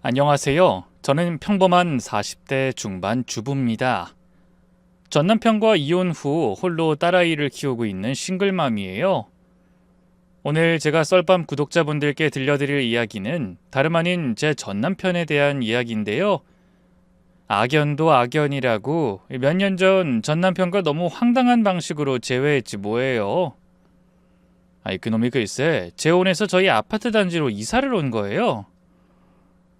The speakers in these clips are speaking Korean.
안녕하세요. 저는 평범한 40대 중반 주부입니다. 전 남편과 이혼 후 홀로 딸아이를 키우고 있는 싱글맘이에요. 오늘 제가 썰밤 구독자분들께 들려드릴 이야기는 다름 아닌 제 전 남편에 대한 이야기인데요. 악연도 악연이라고 몇 년 전 전 남편과 너무 황당한 방식으로 재회했지 뭐예요. 그놈이 글쎄 재혼해서 저희 아파트 단지로 이사를 온 거예요.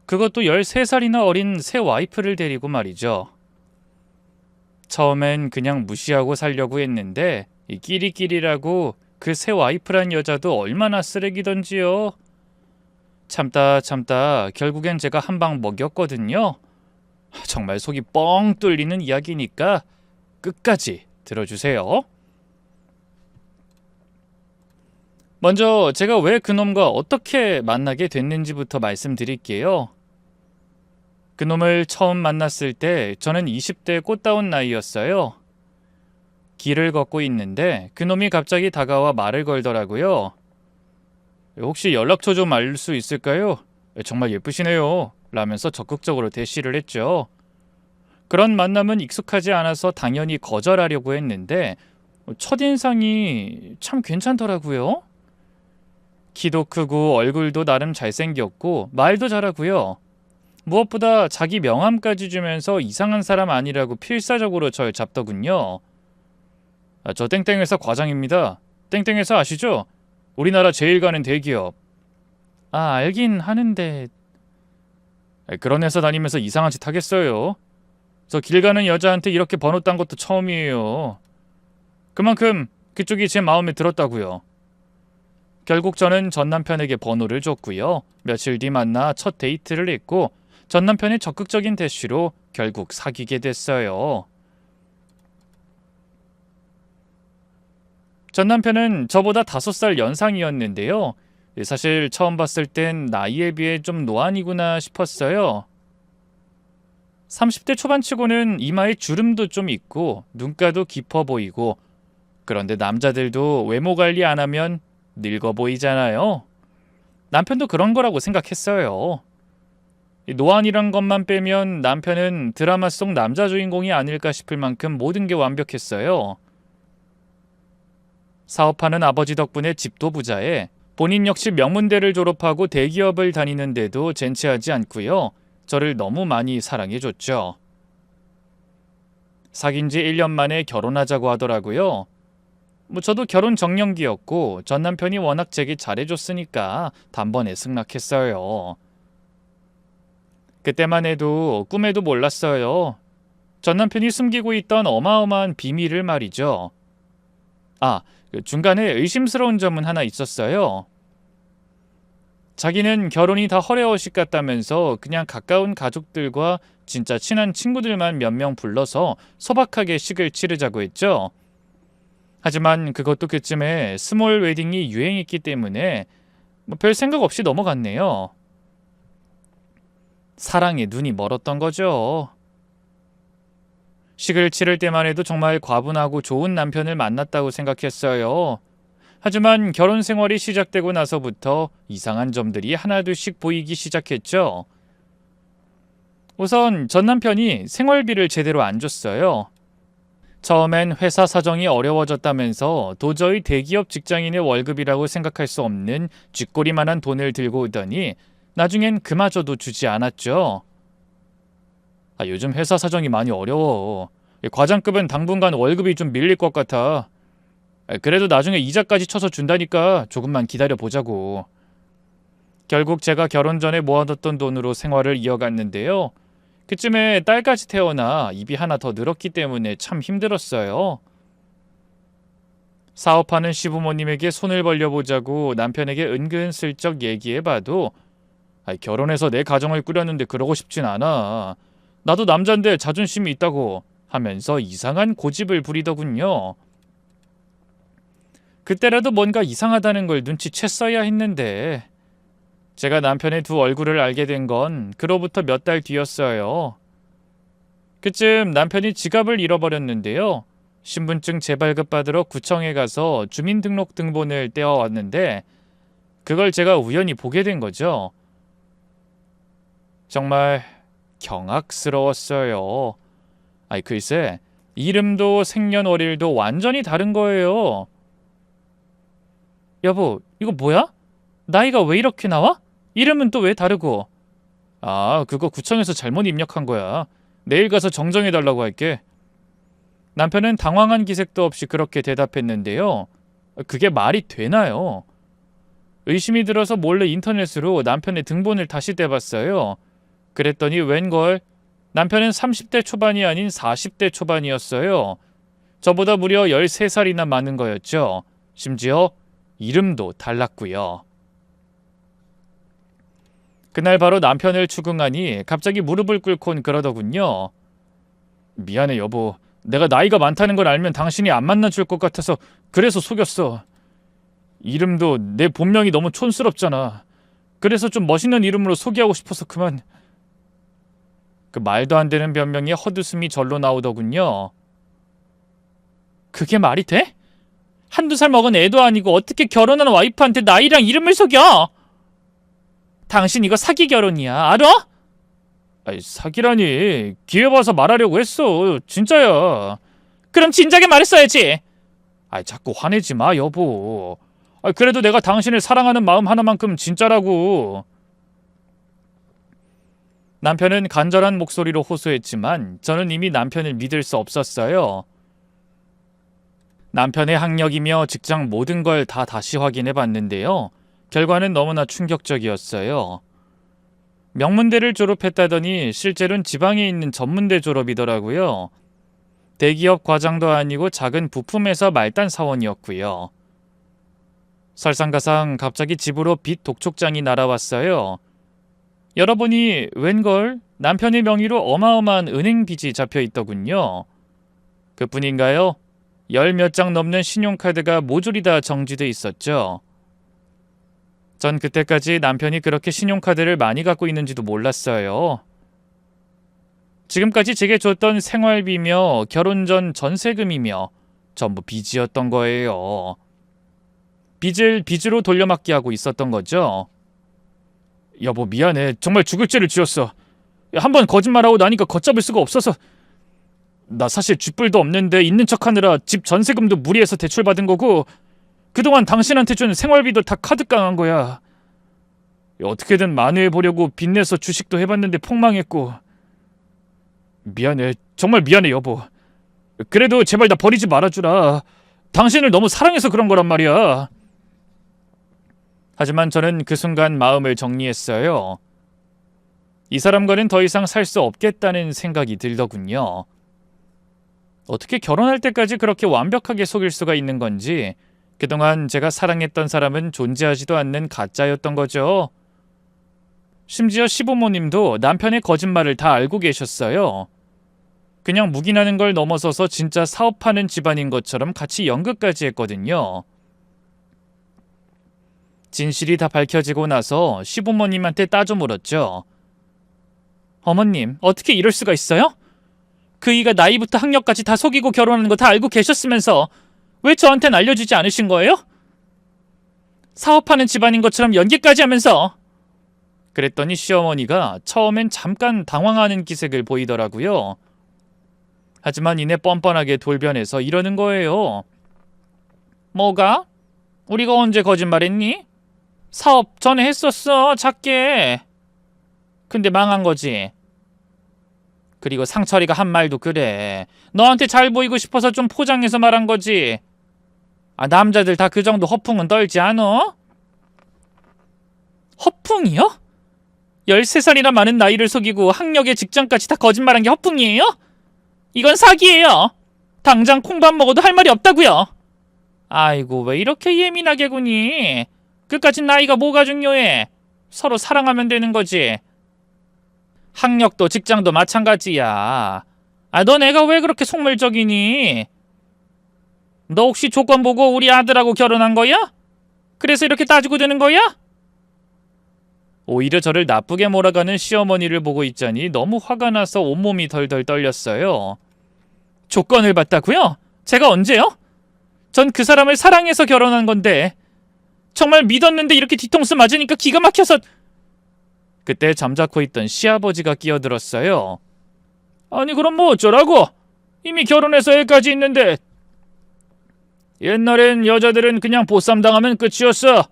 그것도 13살이나 어린 새 와이프를 데리고 말이죠. 처음엔 그냥 무시하고 살려고 했는데 이 끼리끼리라고 그 새 와이프란 여자도 얼마나 쓰레기던지요. 참다 결국엔 제가 한 방 먹였거든요. 정말 속이 뻥 뚫리는 이야기니까 끝까지 들어주세요. 먼저 제가 왜 그놈과 어떻게 만나게 됐는지부터 말씀드릴게요. 그놈을 처음 만났을 때 저는 20대 꽃다운 나이였어요. 길을 걷고 있는데 그놈이 갑자기 다가와 말을 걸더라고요. 혹시 연락처 좀 알 수 있을까요? 정말 예쁘시네요. 라면서 적극적으로 대시를 했죠. 그런 만남은 익숙하지 않아서 당연히 거절하려고 했는데 첫인상이 참 괜찮더라고요. 키도 크고 얼굴도 나름 잘생겼고 말도 잘하고요. 무엇보다 자기 명함까지 주면서 이상한 사람 아니라고 필사적으로 절 잡더군요. 저 땡땡회사 과장입니다. 땡땡회사 아시죠? 우리나라 제일 가는 대기업. 알긴 하는데. 그런 회사 다니면서 이상한 짓 하겠어요? 저 길 가는 여자한테 이렇게 번호 딴 것도 처음이에요. 그만큼 그쪽이 제 마음에 들었다고요. 결국 저는 전 남편에게 번호를 줬고요. 며칠 뒤 만나 첫 데이트를 했고 전 남편의 적극적인 대시로 결국 사귀게 됐어요. 전 남편은 저보다 5살 연상이었는데요. 사실 처음 봤을 땐 나이에 비해 좀 노안이구나 싶었어요. 30대 초반치고는 이마에 주름도 좀 있고 눈가도 깊어 보이고, 그런데 남자들도 외모 관리 안 하면 늙어 보이잖아요. 남편도 그런 거라고 생각했어요. 노안이란 것만 빼면 남편은 드라마 속 남자 주인공이 아닐까 싶을 만큼 모든 게 완벽했어요. 사업하는 아버지 덕분에 집도 부자에 본인 역시 명문대를 졸업하고 대기업을 다니는데도 젠체하지 않고요. 저를 너무 많이 사랑해줬죠. 사귄 지 1년 만에 결혼하자고 하더라고요. 저도 결혼 정년기였고 전 남편이 워낙 제게 잘해줬으니까 단번에 승낙했어요. 그때만 해도 꿈에도 몰랐어요. 전 남편이 숨기고 있던 어마어마한 비밀을 말이죠. 중간에 의심스러운 점은 하나 있었어요. 자기는 결혼이 다 허례허식 같다면서 그냥 가까운 가족들과 진짜 친한 친구들만 몇 명 불러서 소박하게 식을 치르자고 했죠. 하지만 그것도 그쯤에 스몰 웨딩이 유행했기 때문에 별 생각 없이 넘어갔네요. 사랑에 눈이 멀었던 거죠. 식을 치를 때만 해도 정말 과분하고 좋은 남편을 만났다고 생각했어요. 하지만 결혼 생활이 시작되고 나서부터 이상한 점들이 하나둘씩 보이기 시작했죠. 우선 전 남편이 생활비를 제대로 안 줬어요. 처음엔 회사 사정이 어려워졌다면서 도저히 대기업 직장인의 월급이라고 생각할 수 없는 쥐꼬리만한 돈을 들고 오더니 나중엔 그마저도 주지 않았죠. 요즘 회사 사정이 많이 어려워. 과장급은 당분간 월급이 좀 밀릴 것 같아. 그래도 나중에 이자까지 쳐서 준다니까 조금만 기다려 보자고. 결국 제가 결혼 전에 모아뒀던 돈으로 생활을 이어갔는데요. 그쯤에 딸까지 태어나 입이 하나 더 늘었기 때문에 참 힘들었어요. 사업하는 시부모님에게 손을 벌려보자고 남편에게 은근슬쩍 얘기해봐도 결혼해서 내 가정을 꾸렸는데 그러고 싶진 않아. 나도 남잔데 자존심이 있다고 하면서 이상한 고집을 부리더군요. 그때라도 뭔가 이상하다는 걸 눈치챘어야 했는데 제가 남편의 두 얼굴을 알게 된 건 그로부터 몇 달 뒤였어요. 그쯤 남편이 지갑을 잃어버렸는데요. 신분증 재발급 받으러 구청에 가서 주민등록등본을 떼어왔는데 그걸 제가 우연히 보게 된 거죠. 정말 경악스러웠어요. 아이 글쎄, 이름도 생년월일도 완전히 다른 거예요. 여보, 이거 뭐야? 나이가 왜 이렇게 나와? 이름은 또 왜 다르고? 아, 그거 구청에서 잘못 입력한 거야. 내일 가서 정정해달라고 할게. 남편은 당황한 기색도 없이 그렇게 대답했는데요. 그게 말이 되나요? 의심이 들어서 몰래 인터넷으로 남편의 등본을 다시 떼봤어요. 그랬더니 웬걸, 남편은 30대 초반이 아닌 40대 초반이었어요. 저보다 무려 13살이나 많은 거였죠. 심지어 이름도 달랐고요. 그날 바로 남편을 추궁하니 갑자기 무릎을 꿇곤 그러더군요. 미안해 여보. 내가 나이가 많다는 걸 알면 당신이 안 만나줄 것 같아서 그래서 속였어. 이름도 내 본명이 너무 촌스럽잖아. 그래서 좀 멋있는 이름으로 소개하고 싶어서 그만. 그 말도 안 되는 변명에 헛웃음이 절로 나오더군요. 그게 말이 돼? 한두 살 먹은 애도 아니고 어떻게 결혼한 와이프한테 나이랑 이름을 속여? 당신 이거 사기 결혼이야. 알아? 아이, 사기라니. 기회 봐서 말하려고 했어. 진짜야. 그럼 진작에 말했어야지. 아이, 자꾸 화내지 마, 여보. 아이, 그래도 내가 당신을 사랑하는 마음 하나만큼 진짜라고. 남편은 간절한 목소리로 호소했지만 저는 이미 남편을 믿을 수 없었어요. 남편의 학력이며 직장 모든 걸 다 다시 확인해 봤는데요. 결과는 너무나 충격적이었어요. 명문대를 졸업했다더니 실제로는 지방에 있는 전문대 졸업이더라고요. 대기업 과장도 아니고 작은 부품회사 말단 사원이었고요. 설상가상 갑자기 집으로 빚 독촉장이 날아왔어요. 열어보니 웬걸 남편의 명의로 어마어마한 은행 빚이 잡혀 있더군요. 그뿐인가요? 10몇 장 넘는 신용카드가 모조리 다 정지돼 있었죠. 전 그때까지 남편이 그렇게 신용카드를 많이 갖고 있는지도 몰랐어요. 지금까지 제게 줬던 생활비며 결혼 전 전세금이며 전부 빚이었던 거예요. 빚을 빚으로 돌려막기 하고 있었던 거죠. 여보 미안해. 정말 죽을 죄를 지었어. 한번 거짓말하고 나니까 걷잡을 수가 없어서. 나 사실 쥐뿔도 없는데 있는 척하느라 집 전세금도 무리해서 대출받은 거고 그동안 당신한테 준 생활비도 다 카드 깡한 거야. 어떻게든 만회해보려고 빚내서 주식도 해봤는데 폭망했고. 미안해. 정말 미안해 여보. 그래도 제발 나 버리지 말아주라. 당신을 너무 사랑해서 그런 거란 말이야. 하지만 저는 그 순간 마음을 정리했어요. 이 사람과는 더 이상 살 수 없겠다는 생각이 들더군요. 어떻게 결혼할 때까지 그렇게 완벽하게 속일 수가 있는 건지, 그동안 제가 사랑했던 사람은 존재하지도 않는 가짜였던 거죠. 심지어 시부모님도 남편의 거짓말을 다 알고 계셨어요. 그냥 묵인하는 걸 넘어서서 진짜 사업하는 집안인 것처럼 같이 연극까지 했거든요. 진실이 다 밝혀지고 나서 시부모님한테 따져 물었죠. 어머님, 어떻게 이럴 수가 있어요? 그이가 나이부터 학력까지 다 속이고 결혼하는 거 다 알고 계셨으면서 왜 저한테는 알려주지 않으신 거예요? 사업하는 집안인 것처럼 연기까지 하면서. 그랬더니 시어머니가 처음엔 잠깐 당황하는 기색을 보이더라고요. 하지만 이내 뻔뻔하게 돌변해서 이러는 거예요. 뭐가? 우리가 언제 거짓말했니? 사업 전에 했었어, 작게. 근데 망한 거지. 그리고 상철이가 한 말도 그래. 너한테 잘 보이고 싶어서 좀 포장해서 말한 거지. 아, 남자들 다 그 정도 허풍은 떨지 않어? 허풍이요? 13살이나 많은 나이를 속이고 학력에 직장까지 다 거짓말한 게 허풍이에요? 이건 사기예요. 당장 콩밥 먹어도 할 말이 없다고요. 아이고, 왜 이렇게 예민하게 구니? 그까짓 나이가 뭐가 중요해? 서로 사랑하면 되는 거지. 학력도 직장도 마찬가지야. 아, 너 내가 왜 그렇게 속물적이니? 너 혹시 조건 보고 우리 아들하고 결혼한 거야? 그래서 이렇게 따지고 드는 거야? 오히려 저를 나쁘게 몰아가는 시어머니를 보고 있자니 너무 화가 나서 온몸이 덜덜 떨렸어요. 조건을 봤다고요? 제가 언제요? 전 그 사람을 사랑해서 결혼한 건데 정말 믿었는데 이렇게 뒤통수 맞으니까 기가 막혀서. 그때 잠자코 있던 시아버지가 끼어들었어요. 아니 그럼 뭐 어쩌라고? 이미 결혼해서 애까지 있는데. 옛날엔 여자들은 그냥 보쌈 당하면 끝이었어.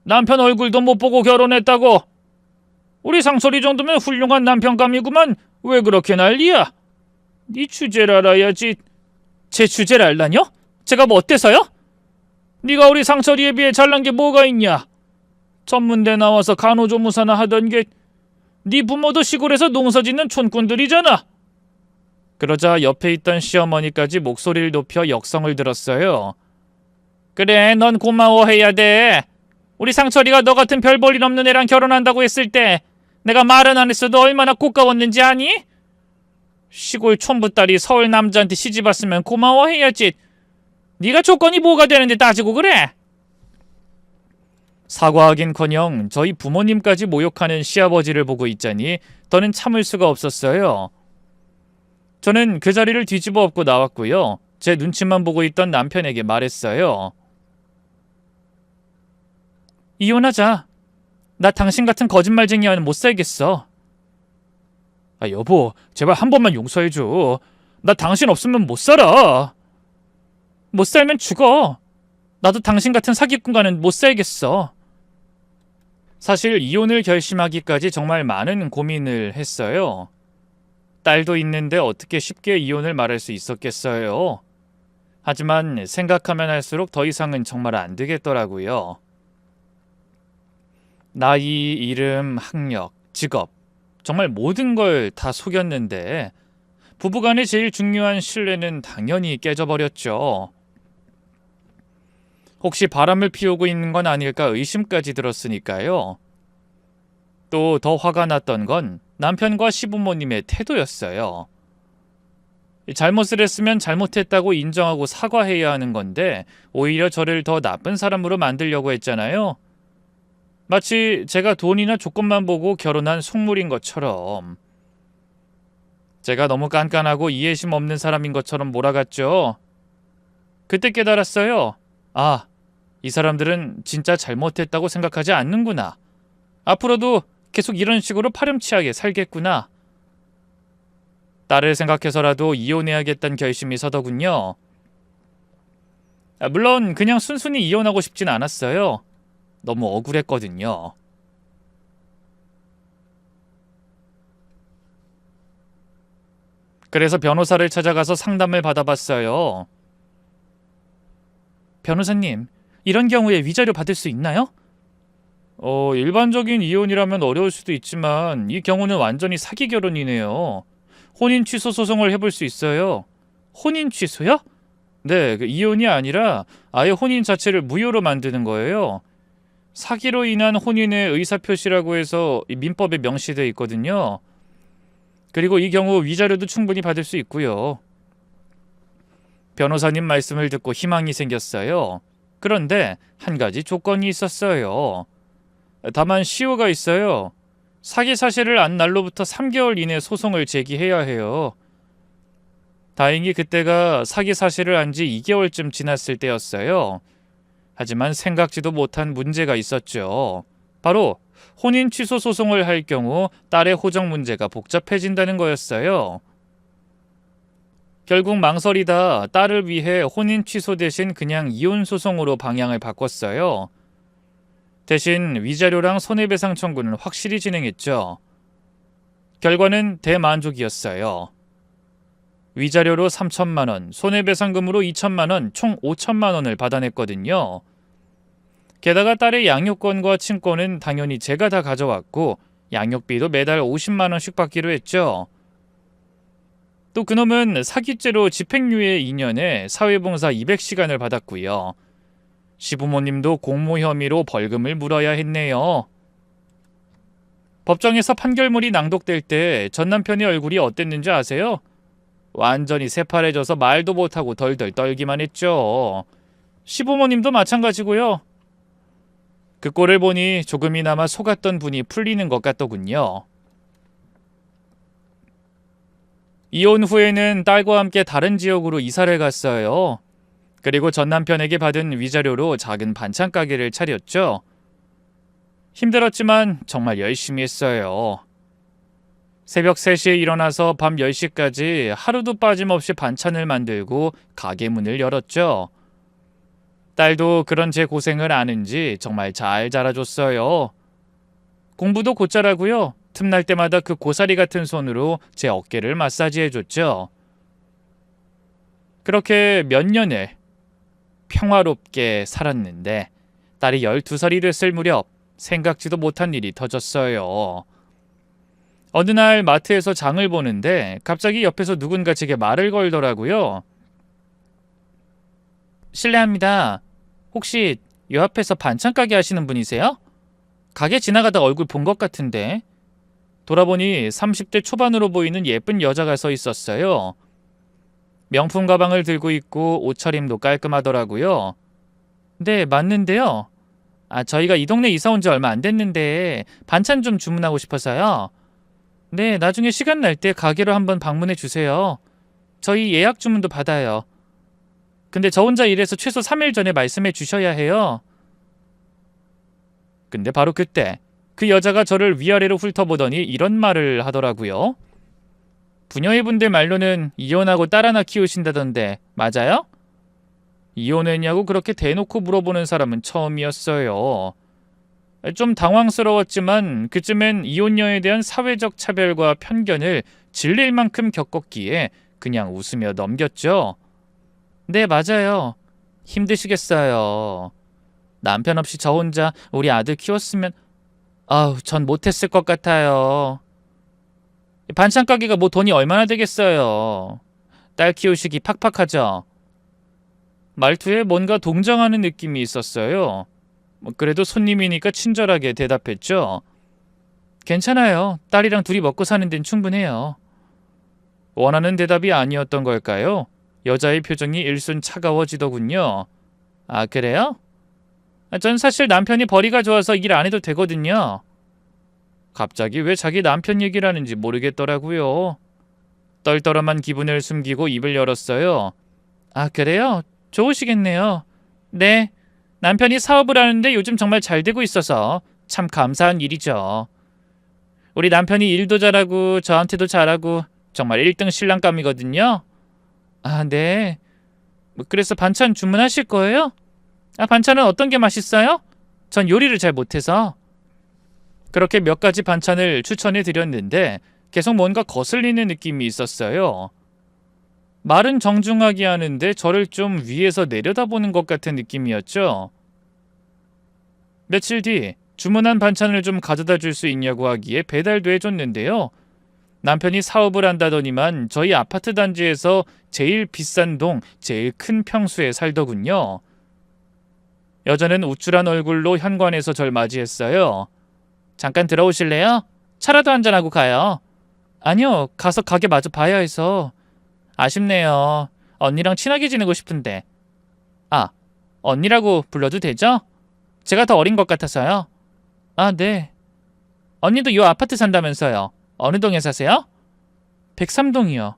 남편 얼굴도 못 보고 결혼했다고. 우리 상철이 정도면 훌륭한 남편감이구만. 왜 그렇게 난리야? 네 주제를 알아야지. 제 주제를 알라뇨? 제가 뭐 어때서요? 네가 우리 상철이에 비해 잘난 게 뭐가 있냐? 전문대 나와서 간호조무사나 하던 게 네 부모도 시골에서 농사짓는 촌꾼들이잖아. 그러자 옆에 있던 시어머니까지 목소리를 높여 역성을 들었어요. 그래, 넌 고마워해야 돼. 우리 상철이가 너 같은 별 볼 일 없는 애랑 결혼한다고 했을 때 내가 말은 안 했어도 얼마나 고가웠는지 아니? 시골 촌부딸이 서울 남자한테 시집 왔으면 고마워해야지. 네가 조건이 뭐가 되는데 따지고 그래? 사과하긴커녕 저희 부모님까지 모욕하는 시아버지를 보고 있자니 더는 참을 수가 없었어요. 저는 그 자리를 뒤집어 엎고 나왔고요. 제 눈치만 보고 있던 남편에게 말했어요. 이혼하자. 나 당신 같은 거짓말쟁이와는 못 살겠어. 아 여보, 제발 한 번만 용서해줘. 나 당신 없으면 못 살아. 못 살면 죽어. 나도 당신 같은 사기꾼과는 못 살겠어. 사실 이혼을 결심하기까지 정말 많은 고민을 했어요. 딸도 있는데 어떻게 쉽게 이혼을 말할 수 있었겠어요. 하지만 생각하면 할수록 더 이상은 정말 안 되겠더라고요. 나이, 이름, 학력, 직업, 정말 모든 걸 다 속였는데 부부간의 제일 중요한 신뢰는 당연히 깨져버렸죠. 혹시 바람을 피우고 있는 건 아닐까 의심까지 들었으니까요. 또 더 화가 났던 건 남편과 시부모님의 태도였어요. 잘못을 했으면 잘못했다고 인정하고 사과해야 하는 건데 오히려 저를 더 나쁜 사람으로 만들려고 했잖아요. 마치 제가 돈이나 조건만 보고 결혼한 속물인 것처럼. 제가 너무 깐깐하고 이해심 없는 사람인 것처럼 몰아갔죠. 그때 깨달았어요. 아, 이 사람들은 진짜 잘못했다고 생각하지 않는구나. 앞으로도 계속 이런 식으로 파렴치하게 살겠구나. 딸을 생각해서라도 이혼해야겠다는 결심이 서더군요. 물론 그냥 순순히 이혼하고 싶진 않았어요. 너무 억울했거든요. 그래서 변호사를 찾아가서 상담을 받아봤어요. 변호사님, 이런 경우에 위자료 받을 수 있나요? 일반적인 이혼이라면 어려울 수도 있지만 이 경우는 완전히 사기 결혼이네요. 혼인 취소 소송을 해볼 수 있어요. 혼인 취소요? 네, 이혼이 아니라 아예 혼인 자체를 무효로 만드는 거예요. 사기로 인한 혼인의 의사표시라고 해서 민법에 명시되어 있거든요. 그리고 이 경우 위자료도 충분히 받을 수 있고요. 변호사님 말씀을 듣고 희망이 생겼어요. 그런데 한 가지 조건이 있었어요. 다만 시효가 있어요. 사기 사실을 안 날로부터 3개월 이내 소송을 제기해야 해요. 다행히 그때가 사기 사실을 안 지 2개월쯤 지났을 때였어요. 하지만 생각지도 못한 문제가 있었죠. 바로 혼인 취소 소송을 할 경우 딸의 호적 문제가 복잡해진다는 거였어요. 결국 망설이다 딸을 위해 혼인 취소 대신 그냥 이혼 소송으로 방향을 바꿨어요. 대신 위자료랑 손해배상 청구는 확실히 진행했죠. 결과는 대만족이었어요. 위자료로 3천만 원, 손해배상금으로 2천만 원, 총 5천만 원을 받아냈거든요. 게다가 딸의 양육권과 친권은 당연히 제가 다 가져왔고 양육비도 매달 50만 원씩 받기로 했죠. 또 그놈은 사기죄로 집행유예 2년에 사회봉사 200시간을 받았고요. 시부모님도 공모 혐의로 벌금을 물어야 했네요. 법정에서 판결문이 낭독될 때 전 남편의 얼굴이 어땠는지 아세요? 완전히 새파래져서 말도 못하고 덜덜 떨기만 했죠. 시부모님도 마찬가지고요. 그 꼴을 보니 조금이나마 속았던 분이 풀리는 것 같더군요. 이혼 후에는 딸과 함께 다른 지역으로 이사를 갔어요. 그리고 전 남편에게 받은 위자료로 작은 반찬 가게를 차렸죠. 힘들었지만 정말 열심히 했어요. 새벽 3시에 일어나서 밤 10시까지 하루도 빠짐없이 반찬을 만들고 가게 문을 열었죠. 딸도 그런 제 고생을 아는지 정말 잘 자라줬어요. 공부도 곧잘하고요. 틈날 때마다 그 고사리 같은 손으로 제 어깨를 마사지해줬죠. 그렇게 몇 년을 평화롭게 살았는데 딸이 12살이 됐을 무렵 생각지도 못한 일이 터졌어요. 어느 날 마트에서 장을 보는데 갑자기 옆에서 누군가 제게 말을 걸더라고요. 실례합니다. 혹시 요 앞에서 반찬 가게 하시는 분이세요? 가게 지나가다 얼굴 본 것 같은데. 돌아보니 30대 초반으로 보이는 예쁜 여자가 서 있었어요. 명품 가방을 들고 있고 옷차림도 깔끔하더라고요. 네, 맞는데요. 저희가 이 동네 이사 온 지 얼마 안 됐는데 반찬 좀 주문하고 싶어서요. 네, 나중에 시간 날 때 가게로 한번 방문해 주세요. 저희 예약 주문도 받아요. 근데 저 혼자 일해서 최소 3일 전에 말씀해 주셔야 해요. 근데 바로 그때 그 여자가 저를 위아래로 훑어보더니 이런 말을 하더라고요. 부녀의 분들 말로는 이혼하고 딸 하나 키우신다던데 맞아요? 이혼했냐고 그렇게 대놓고 물어보는 사람은 처음이었어요. 좀 당황스러웠지만 그쯤엔 이혼녀에 대한 사회적 차별과 편견을 질릴 만큼 겪었기에 그냥 웃으며 넘겼죠. 네, 맞아요. 힘드시겠어요. 남편 없이 저 혼자 우리 아들 키웠으면 전 못했을 것 같아요. 반찬 가게가 뭐 돈이 얼마나 되겠어요. 딸 키우시기 팍팍하죠. 말투에 뭔가 동정하는 느낌이 있었어요. 그래도 손님이니까 친절하게 대답했죠. 괜찮아요. 딸이랑 둘이 먹고 사는 데는 충분해요. 원하는 대답이 아니었던 걸까요? 여자의 표정이 일순 차가워지더군요. 아, 그래요? 전 사실 남편이 벌이가 좋아서 일 안 해도 되거든요. 갑자기 왜 자기 남편 얘기를 하는지 모르겠더라고요. 떨떠름한 기분을 숨기고 입을 열었어요. 아, 그래요? 좋으시겠네요. 네, 남편이 사업을 하는데 요즘 정말 잘 되고 있어서 참 감사한 일이죠. 우리 남편이 일도 잘하고 저한테도 잘하고 정말 1등 신랑감이거든요. 아, 네. 그래서 반찬 주문하실 거예요? 반찬은 어떤 게 맛있어요? 전 요리를 잘 못해서. 그렇게 몇 가지 반찬을 추천해 드렸는데 계속 뭔가 거슬리는 느낌이 있었어요. 말은 정중하게 하는데 저를 좀 위에서 내려다보는 것 같은 느낌이었죠. 며칠 뒤 주문한 반찬을 좀 가져다 줄 수 있냐고 하기에 배달도 해줬는데요. 남편이 사업을 한다더니만 저희 아파트 단지에서 제일 비싼 동, 제일 큰 평수에 살더군요. 여자는 우쭐한 얼굴로 현관에서 절 맞이했어요. 잠깐 들어오실래요? 차라도 한잔하고 가요. 아니요, 가서 가게 마저 봐야 해서. 아쉽네요. 언니랑 친하게 지내고 싶은데. 언니라고 불러도 되죠? 제가 더 어린 것 같아서요. 네. 언니도 요 아파트 산다면서요. 어느 동에 사세요? 103동이요.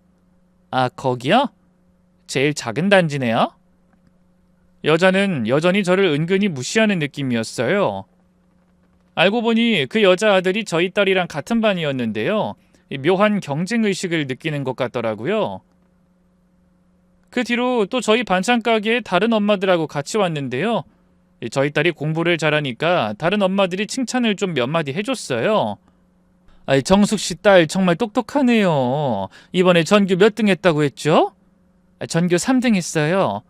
거기요? 제일 작은 단지네요. 여자는 여전히 저를 은근히 무시하는 느낌이었어요. 알고 보니 그 여자 아들이 저희 딸이랑 같은 반이었는데요. 묘한 경쟁의식을 느끼는 것 같더라고요. 그 뒤로 또 저희 반찬 가게에 다른 엄마들하고 같이 왔는데요. 저희 딸이 공부를 잘하니까 다른 엄마들이 칭찬을 좀 몇 마디 해줬어요. 정숙 씨 딸 정말 똑똑하네요. 이번에 전교 몇 등 했다고 했죠? 전교 3등 했어요.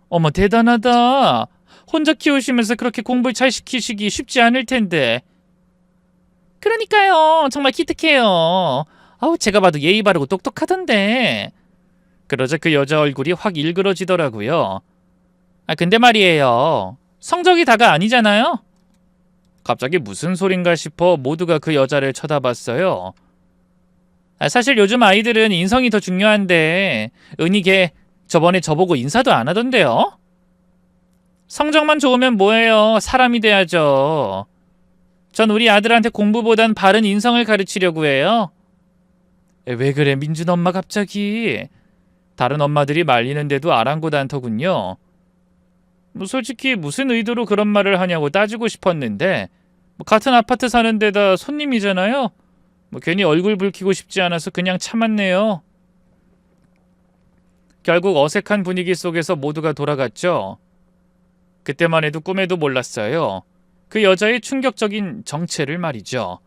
어머, 대단하다. 혼자 키우시면서 그렇게 공부를 잘 시키시기 쉽지 않을 텐데. 그러니까요. 정말 기특해요. 제가 봐도 예의 바르고 똑똑하던데. 그러자 그 여자 얼굴이 확 일그러지더라고요. 근데 말이에요. 성적이 다가 아니잖아요? 갑자기 무슨 소린가 싶어 모두가 그 여자를 쳐다봤어요. 사실 요즘 아이들은 인성이 더 중요한데 은희 걔 저번에 저보고 인사도 안 하던데요? 성적만 좋으면 뭐해요? 사람이 돼야죠. 전 우리 아들한테 공부보단 바른 인성을 가르치려고 해요. 왜 그래, 민준 엄마 갑자기? 다른 엄마들이 말리는데도 아랑곳 않더군요. 솔직히 무슨 의도로 그런 말을 하냐고 따지고 싶었는데 뭐 같은 아파트 사는 데다 손님이잖아요. 뭐 괜히 얼굴 붉히고 싶지 않아서 그냥 참았네요. 결국 어색한 분위기 속에서 모두가 돌아갔죠. 그때만 해도 꿈에도 몰랐어요. 그 여자의 충격적인 정체를 말이죠.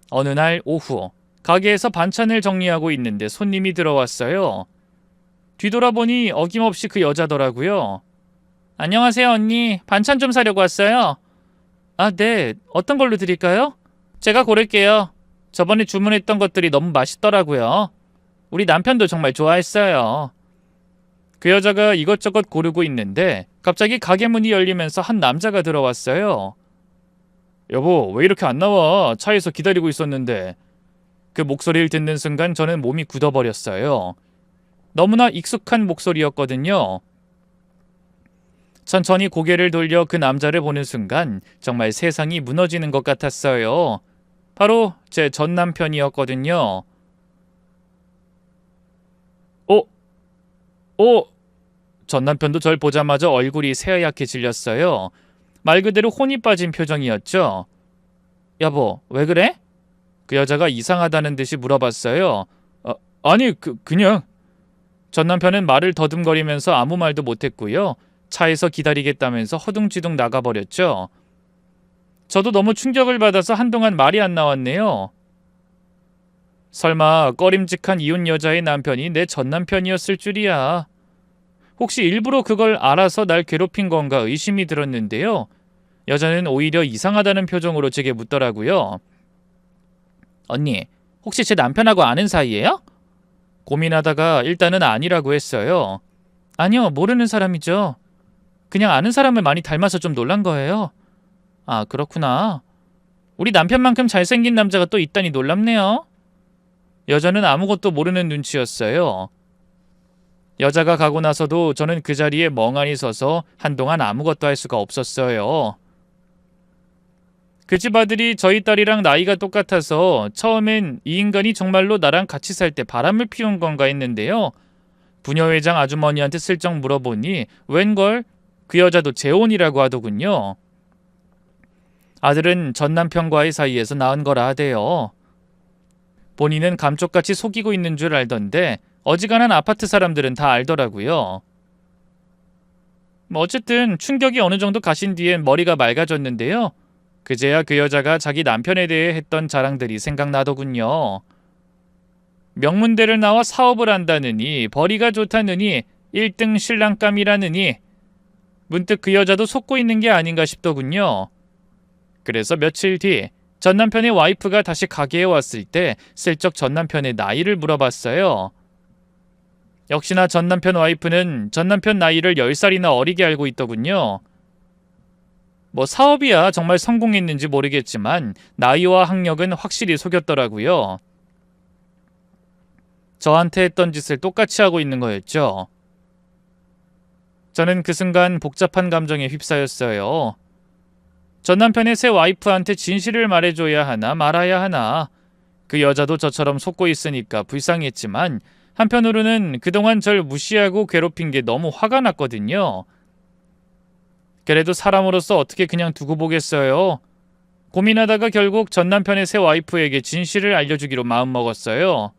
어느 날 오후 가게에서 반찬을 정리하고 있는데 손님이 들어왔어요. 뒤돌아보니 어김없이 그 여자더라고요. 안녕하세요, 언니. 반찬 좀 사려고 왔어요. 아, 네. 어떤 걸로 드릴까요? 제가 고를게요. 저번에 주문했던 것들이 너무 맛있더라고요. 우리 남편도 정말 좋아했어요. 그 여자가 이것저것 고르고 있는데 갑자기 가게 문이 열리면서 한 남자가 들어왔어요. 여보, 왜 이렇게 안 나와? 차에서 기다리고 있었는데. 그 목소리를 듣는 순간 저는 몸이 굳어버렸어요. 너무나 익숙한 목소리였거든요. 천천히 고개를 돌려 그 남자를 보는 순간 정말 세상이 무너지는 것 같았어요. 바로 제 전 남편이었거든요. 어? 어? 전 남편도 절 보자마자 얼굴이 새하얗게 질렸어요. 말 그대로 혼이 빠진 표정이었죠. 여보, 왜 그래? 그 여자가 이상하다는 듯이 물어봤어요. 아니, 그냥. 전 남편은 말을 더듬거리면서 아무 말도 못했고요. 차에서 기다리겠다면서 허둥지둥 나가버렸죠. 저도 너무 충격을 받아서 한동안 말이 안 나왔네요. 설마 꺼림직한 이혼 여자의 남편이 내 전 남편이었을 줄이야. 혹시 일부러 그걸 알아서 날 괴롭힌 건가 의심이 들었는데요. 여자는 오히려 이상하다는 표정으로 제게 묻더라고요. 언니, 혹시 제 남편하고 아는 사이예요? 고민하다가 일단은 아니라고 했어요. 아니요, 모르는 사람이죠. 그냥 아는 사람을 많이 닮아서 좀 놀란 거예요. 아, 그렇구나. 우리 남편만큼 잘생긴 남자가 또 있다니 놀랍네요. 여자는 아무것도 모르는 눈치였어요. 여자가 가고 나서도 저는 그 자리에 멍하니 서서 한동안 아무것도 할 수가 없었어요. 그 집 아들이 저희 딸이랑 나이가 똑같아서 처음엔 이 인간이 정말로 나랑 같이 살 때 바람을 피운 건가 했는데요. 부녀회장 아주머니한테 슬쩍 물어보니 웬걸 그 여자도 재혼이라고 하더군요. 아들은 전 남편과의 사이에서 낳은 거라 하대요. 본인은 감쪽같이 속이고 있는 줄 알던데 어지간한 아파트 사람들은 다 알더라고요. 어쨌든 충격이 어느 정도 가신 뒤엔 머리가 맑아졌는데요. 그제야 그 여자가 자기 남편에 대해 했던 자랑들이 생각나더군요. 명문대를 나와 사업을 한다느니, 벌이가 좋다느니, 1등 신랑감이라느니 문득 그 여자도 속고 있는 게 아닌가 싶더군요. 그래서 며칠 뒤 전 남편의 와이프가 다시 가게에 왔을 때 슬쩍 전 남편의 나이를 물어봤어요. 역시나 전 남편 와이프는 전 남편 나이를 10살이나 어리게 알고 있더군요. 뭐 사업이야 정말 성공했는지 모르겠지만 나이와 학력은 확실히 속였더라고요. 저한테 했던 짓을 똑같이 하고 있는 거였죠. 저는 그 순간 복잡한 감정에 휩싸였어요. 전 남편의 새 와이프한테 진실을 말해줘야 하나 말아야 하나. 그 여자도 저처럼 속고 있으니까 불쌍했지만 한편으로는 그동안 절 무시하고 괴롭힌 게 너무 화가 났거든요. 그래도 사람으로서 어떻게 그냥 두고 보겠어요. 고민하다가 결국 전 남편의 새 와이프에게 진실을 알려주기로 마음먹었어요.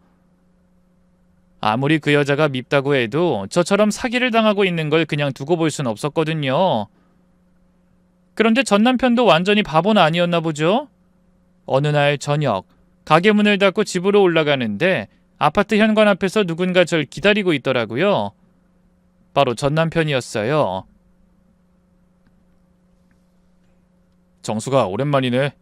아무리 그 여자가 밉다고 해도 저처럼 사기를 당하고 있는 걸 그냥 두고 볼 순 없었거든요. 그런데 전 남편도 완전히 바보는 아니었나 보죠. 어느 날 저녁 가게 문을 닫고 집으로 올라가는데 아파트 현관 앞에서 누군가 절 기다리고 있더라고요. 바로 전 남편이었어요. 정수가 오랜만이네.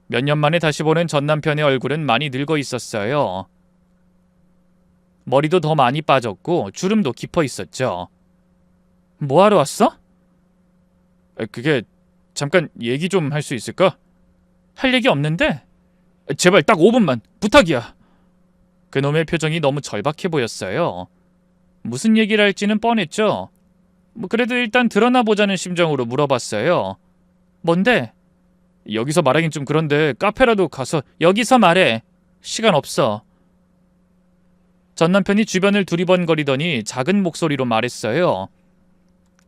몇 년 만에 다시 보는 전 남편의 얼굴은 많이 늙어 있었어요. 머리도 더 많이 빠졌고 주름도 깊어 있었죠. 뭐하러 왔어? 그게 잠깐 얘기 좀 할 수 있을까? 할 얘기 없는데? 제발 딱 5분만 부탁이야. 그놈의 표정이 너무 절박해 보였어요. 무슨 얘기를 할지는 뻔했죠. 그래도 일단 드러나 보자는 심정으로 물어봤어요. 뭔데? 여기서 말하긴 좀 그런데 카페라도 가서. 여기서 말해. 시간 없어. 전 남편이 주변을 두리번거리더니 작은 목소리로 말했어요.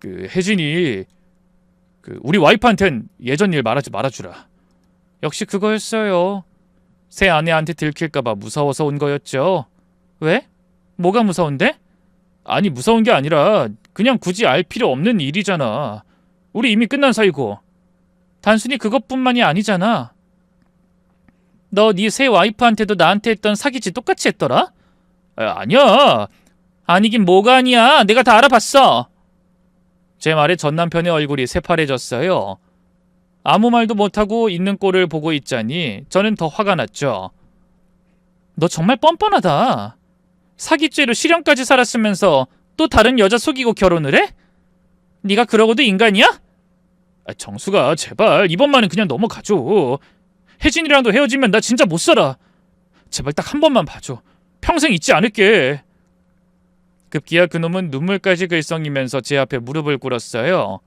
혜진이 우리 와이프한텐 예전 일 말하지 말아주라. 역시 그거였어요. 새 아내한테 들킬까봐 무서워서 온 거였죠. 왜? 뭐가 무서운데? 아니, 무서운 게 아니라 그냥 굳이 알 필요 없는 일이잖아. 우리 이미 끝난 사이고. 단순히 그것뿐만이 아니잖아. 너 네 새 와이프한테도 나한테 했던 사기짓 똑같이 했더라? 아니야. 아니긴 뭐가 아니야. 내가 다 알아봤어. 제 말에 전 남편의 얼굴이 새파래졌어요. 아무 말도 못하고 있는 꼴을 보고 있자니 저는 더 화가 났죠. 너 정말 뻔뻔하다. 사기죄로 실형까지 살았으면서 또 다른 여자 속이고 결혼을 해? 네가 그러고도 인간이야? 정수가 제발 이번만은 그냥 넘어가줘. 혜진이랑도 헤어지면 나 진짜 못 살아. 제발 딱 한 번만 봐줘. 평생 잊지 않을게. 급기야 그놈은 눈물까지 글썽이면서 제 앞에 무릎을 꿇었어요.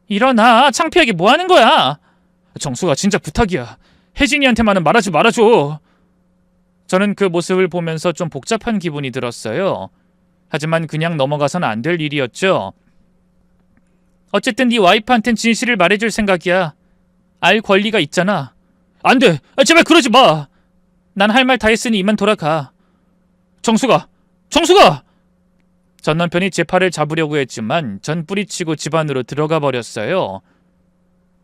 일어나. 창피하게 뭐 하는 거야? 정수가 진짜 부탁이야. 혜진이한테만은 말하지 말아줘. 저는 그 모습을 보면서 좀 복잡한 기분이 들었어요. 하지만 그냥 넘어가선 안 될 일이었죠. 어쨌든 네 와이프한텐 진실을 말해줄 생각이야. 알 권리가 있잖아. 안 돼. 제발 그러지 마. 난 할 말 다 했으니 이만 돌아가. 정수가! 정수가! 전 남편이 제 팔을 잡으려고 했지만 전 뿌리치고 집 안으로 들어가 버렸어요.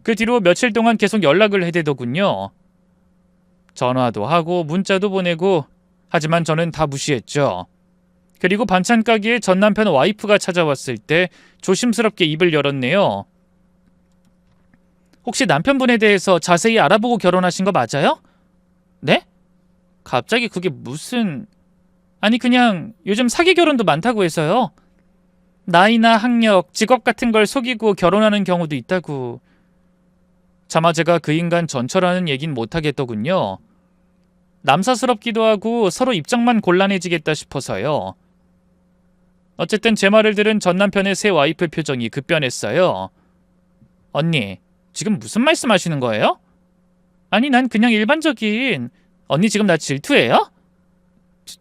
그 뒤로 며칠 동안 계속 연락을 해대더군요. 전화도 하고 문자도 보내고, 하지만 저는 다 무시했죠. 그리고 반찬 가게에 전 남편 와이프가 찾아왔을 때 조심스럽게 입을 열었네요. 혹시 남편분에 대해서 자세히 알아보고 결혼하신 거 맞아요? 네? 갑자기 그게 무슨... 아니 그냥 요즘 사기 결혼도 많다고 해서요. 나이나 학력, 직업 같은 걸 속이고 결혼하는 경우도 있다고. 차마 제가 그 인간 전처라는 얘긴 못하겠더군요. 남사스럽기도 하고 서로 입장만 곤란해지겠다 싶어서요. 어쨌든 제 말을 들은 전 남편의 새 와이프 표정이 급변했어요. 언니, 지금 무슨 말씀하시는 거예요? 아니 난 그냥 일반적인... 언니 지금 나 질투해요?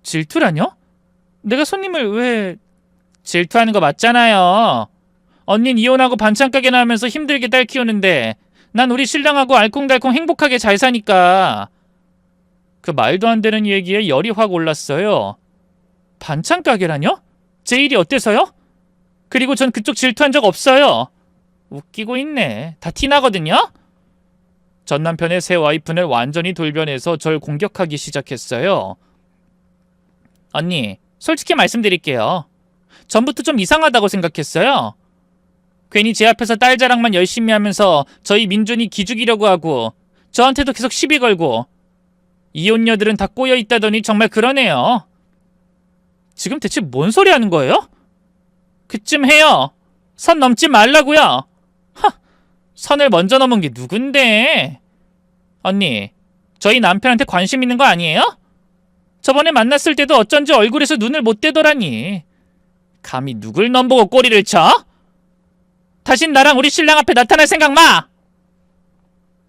질투라뇨? 내가 손님을 왜... 질투하는 거 맞잖아요. 언닌 이혼하고 반찬 가게나 하면서 힘들게 딸 키우는데 난 우리 신랑하고 알콩달콩 행복하게 잘 사니까. 그 말도 안 되는 얘기에 열이 확 올랐어요. 반찬 가게라뇨? 제 일이 어때서요? 그리고 전 그쪽 질투한 적 없어요. 웃기고 있네. 다 티나거든요? 전 남편의 새 와이프는 완전히 돌변해서 절 공격하기 시작했어요. 언니, 솔직히 말씀드릴게요. 전부터 좀 이상하다고 생각했어요. 괜히 제 앞에서 딸 자랑만 열심히 하면서 저희 민준이 기죽이려고 하고 저한테도 계속 시비 걸고 이혼녀들은 다 꼬여있다더니 정말 그러네요. 지금 대체 뭔 소리 하는 거예요? 그쯤 해요. 선 넘지 말라고요. 선을 먼저 넘은 게 누군데? 언니, 저희 남편한테 관심 있는 거 아니에요? 저번에 만났을 때도 어쩐지 얼굴에서 눈을 못 떼더라니. 감히 누굴 넘보고 꼬리를 쳐? 다신 나랑 우리 신랑 앞에 나타날 생각 마!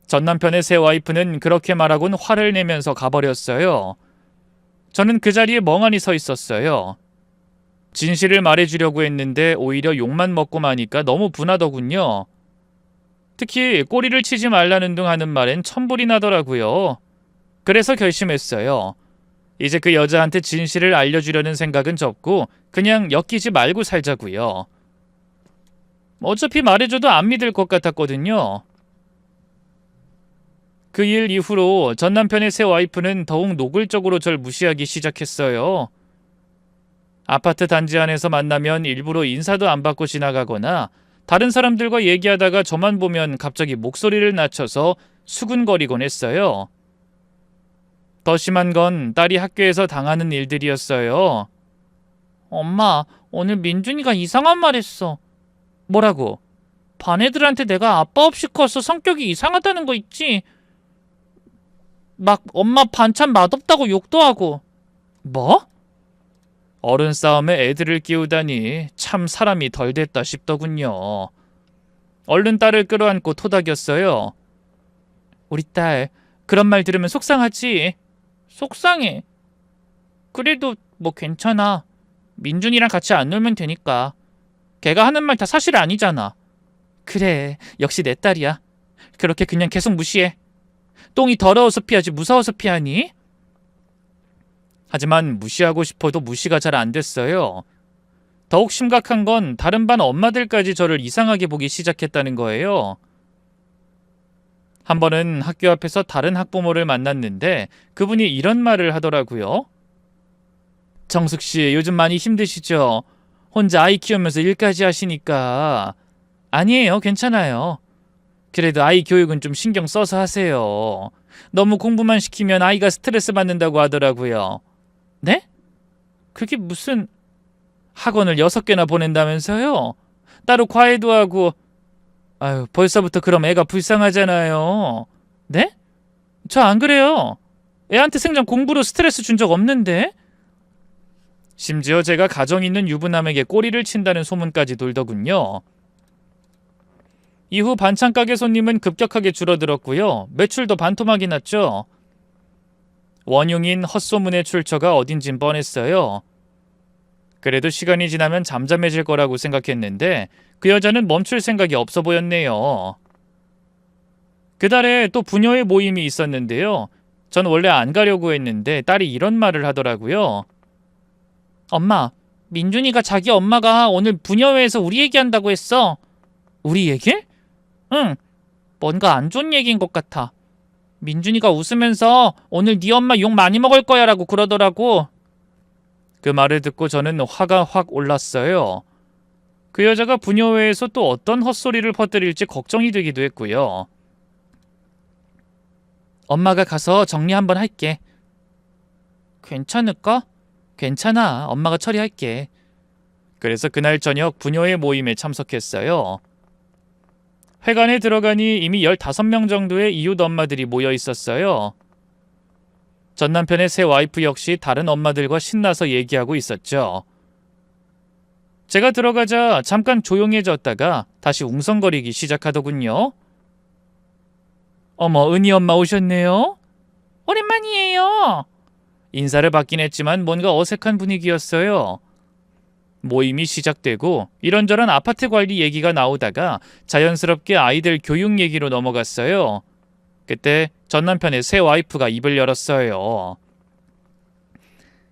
전 남편의 새 와이프는 그렇게 말하곤 화를 내면서 가버렸어요. 저는 그 자리에 멍하니 서 있었어요. 진실을 말해주려고 했는데 오히려 욕만 먹고 마니까 너무 분하더군요. 특히 꼬리를 치지 말라는 등 하는 말엔 천불이 나더라고요. 그래서 결심했어요. 이제 그 여자한테 진실을 알려주려는 생각은 접고 그냥 엮이지 말고 살자고요. 어차피 말해줘도 안 믿을 것 같았거든요. 그 일 이후로 전 남편의 새 와이프는 더욱 노골적으로 절 무시하기 시작했어요. 아파트 단지 안에서 만나면 일부러 인사도 안 받고 지나가거나 다른 사람들과 얘기하다가 저만 보면 갑자기 목소리를 낮춰서 수군거리곤 했어요. 더 심한 건 딸이 학교에서 당하는 일들이었어요. 엄마, 오늘 민준이가 이상한 말 했어. 뭐라고? 반 애들한테 내가 아빠 없이 커서 성격이 이상하다는 거 있지? 막 엄마 반찬 맛없다고 욕도 하고. 뭐? 어른 싸움에 애들을 끼우다니 참 사람이 덜 됐다 싶더군요. 얼른 딸을 끌어안고 토닥였어요. 우리 딸, 그런 말 들으면 속상하지? 속상해. 그래도 뭐 괜찮아. 민준이랑 같이 안 놀면 되니까. 걔가 하는 말 다 사실 아니잖아. 그래, 역시 내 딸이야. 그렇게 그냥 계속 무시해. 똥이 더러워서 피하지 무서워서 피하니? 하지만 무시하고 싶어도 무시가 잘 안 됐어요. 더욱 심각한 건 다른 반 엄마들까지 저를 이상하게 보기 시작했다는 거예요. 한 번은 학교 앞에서 다른 학부모를 만났는데 그분이 이런 말을 하더라고요. 정숙 씨, 요즘 많이 힘드시죠? 혼자 아이 키우면서 일까지 하시니까. 아니에요, 괜찮아요. 그래도 아이 교육은 좀 신경 써서 하세요. 너무 공부만 시키면 아이가 스트레스 받는다고 하더라고요. 네? 그게 무슨... 학원을 6개나 보낸다면서요? 따로 과외도 하고... 아유, 벌써부터 그럼 애가 불쌍하잖아요. 네? 저 안 그래요. 애한테 생전 공부로 스트레스 준 적 없는데? 심지어 제가 가정 있는 유부남에게 꼬리를 친다는 소문까지 돌더군요. 이후 반찬 가게 손님은 급격하게 줄어들었고요. 매출도 반토막이 났죠. 원흉인 헛소문의 출처가 어딘진 뻔했어요. 그래도 시간이 지나면 잠잠해질 거라고 생각했는데 그 여자는 멈출 생각이 없어 보였네요. 그달에 또 부녀의 모임이 있었는데요. 전 원래 안 가려고 했는데 딸이 이런 말을 하더라고요. 엄마, 민준이가 자기 엄마가 오늘 부녀회에서 우리 얘기한다고 했어. 우리 얘기? 응, 뭔가 안 좋은 얘기인 것 같아. 민준이가 웃으면서 오늘 네 엄마 욕 많이 먹을 거야 라고 그러더라고. 그 말을 듣고 저는 화가 확 올랐어요. 그 여자가 부녀회에서 또 어떤 헛소리를 퍼뜨릴지 걱정이 되기도 했고요. 엄마가 가서 정리 한번 할게. 괜찮을까? 괜찮아. 엄마가 처리할게. 그래서 그날 저녁 부녀회 모임에 참석했어요. 회관에 들어가니 이미 15명 정도의 이웃 엄마들이 모여 있었어요. 전 남편의 새 와이프 역시 다른 엄마들과 신나서 얘기하고 있었죠. 제가 들어가자 잠깐 조용해졌다가 다시 웅성거리기 시작하더군요. 어머, 은희 엄마 오셨네요? 오랜만이에요. 인사를 받긴 했지만 뭔가 어색한 분위기였어요. 모임이 시작되고 이런저런 아파트 관리 얘기가 나오다가 자연스럽게 아이들 교육 얘기로 넘어갔어요. 그때 전 남편의 새 와이프가 입을 열었어요.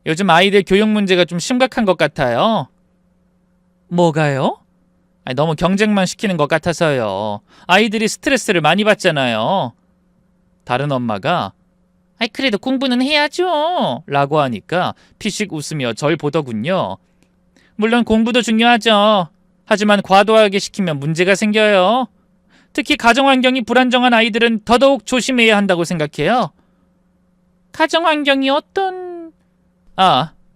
요즘 아이들 교육 문제가 좀 심각한 것 같아요. 뭐가요? 너무 경쟁만 시키는 것 같아서요. 아이들이 스트레스를 많이 받잖아요. 다른 엄마가 그래도 공부는 해야죠 라고 하니까 피식 웃으며 절 보더군요. 물론 공부도 중요하죠. 하지만 과도하게 시키면 문제가 생겨요. 특히 가정환경이 불안정한 아이들은 더더욱 조심해야 한다고 생각해요. 가정환경이 어떤...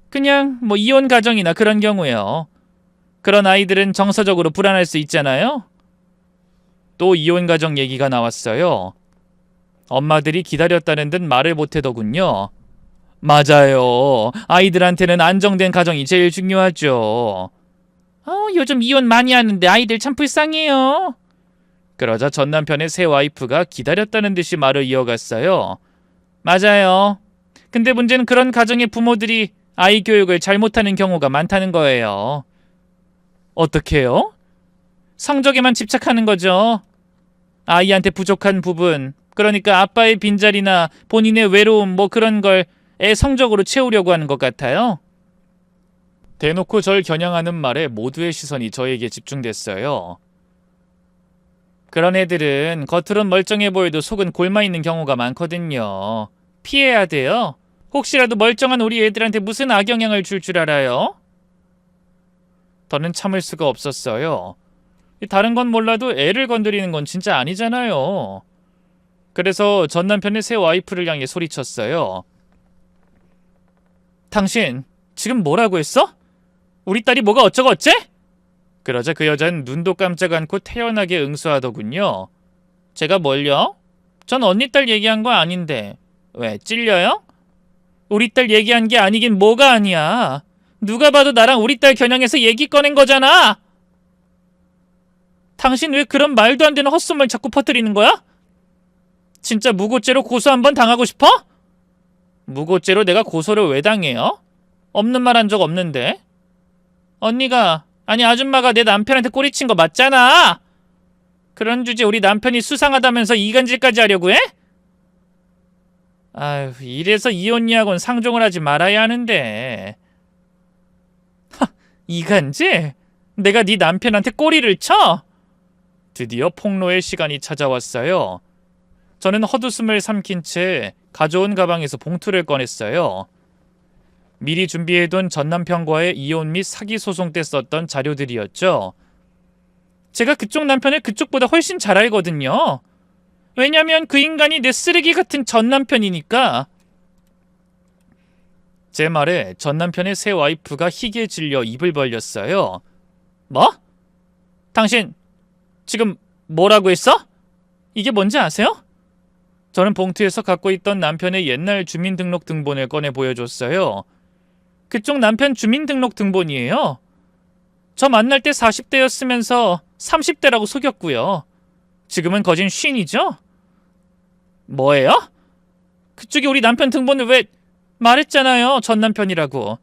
그냥 이혼 가정이나 그런 경우요. 그런 아이들은 정서적으로 불안할 수 있잖아요. 또 이혼 가정 얘기가 나왔어요. 엄마들이 기다렸다는 듯 말을 못하더군요. 맞아요. 아이들한테는 안정된 가정이 제일 중요하죠. 요즘 이혼 많이 하는데 아이들 참 불쌍해요. 그러자 전 남편의 새 와이프가 기다렸다는 듯이 말을 이어갔어요. 맞아요. 근데 문제는 그런 가정의 부모들이 아이 교육을 잘못하는 경우가 많다는 거예요. 어떻게요? 성적에만 집착하는 거죠. 아이한테 부족한 부분, 그러니까 아빠의 빈자리나 본인의 외로움 그런 걸 애 성적으로 채우려고 하는 것 같아요. 대놓고 절 겨냥하는 말에 모두의 시선이 저에게 집중됐어요. 그런 애들은 겉으론 멀쩡해 보여도 속은 골마 있는 경우가 많거든요. 피해야 돼요. 혹시라도 멀쩡한 우리 애들한테 무슨 악영향을 줄 줄 알아요? 저는 참을 수가 없었어요. 다른 건 몰라도 애를 건드리는 건 진짜 아니잖아요. 그래서 전 남편의 새 와이프를 향해 소리쳤어요. 당신 지금 뭐라고 했어? 우리 딸이 뭐가 어쩌고 어째? 그러자 그 여자는 눈도 깜짝 않고 태연하게 응수하더군요. 제가 뭘요? 전 언니 딸 얘기한 거 아닌데. 왜 찔려요? 우리 딸 얘기한 게 아니긴 뭐가 아니야. 누가 봐도 나랑 우리 딸 겨냥해서 얘기 꺼낸 거잖아. 당신 왜 그런 말도 안 되는 헛소문을 자꾸 퍼뜨리는 거야? 진짜 무고죄로 고소 한번 당하고 싶어? 무고죄로 내가 고소를 왜 당해요? 없는 말 한 적 없는데. 언니가, 아니 아줌마가 내 남편한테 꼬리친 거 맞잖아. 그런 주제 우리 남편이 수상하다면서 이간질까지 하려고 해? 아휴, 이래서 이혼녀하고는 상종을 하지 말아야 하는데. 이간질? 내가 네 남편한테 꼬리를 쳐? 드디어 폭로의 시간이 찾아왔어요. 저는 헛웃음을 삼킨 채 가져온 가방에서 봉투를 꺼냈어요. 미리 준비해둔 전남편과의 이혼 및 사기 소송 때 썼던 자료들이었죠. 제가 그쪽 남편을 그쪽보다 훨씬 잘 알거든요. 왜냐면 그 인간이 내 쓰레기 같은 전남편이니까. 제 말에 전남편의 새 와이프가 희게 질려 입을 벌렸어요. 뭐? 당신 지금 뭐라고 했어? 이게 뭔지 아세요? 저는 봉투에서 갖고 있던 남편의 옛날 주민등록등본을 꺼내 보여줬어요. 그쪽 남편 주민등록등본이에요. 저 만날 때 40대였으면서 30대라고 속였고요. 지금은 거진 쉰이죠? 뭐예요? 그쪽이 우리 남편 등본을 왜... 말했잖아요. 전 남편이라고.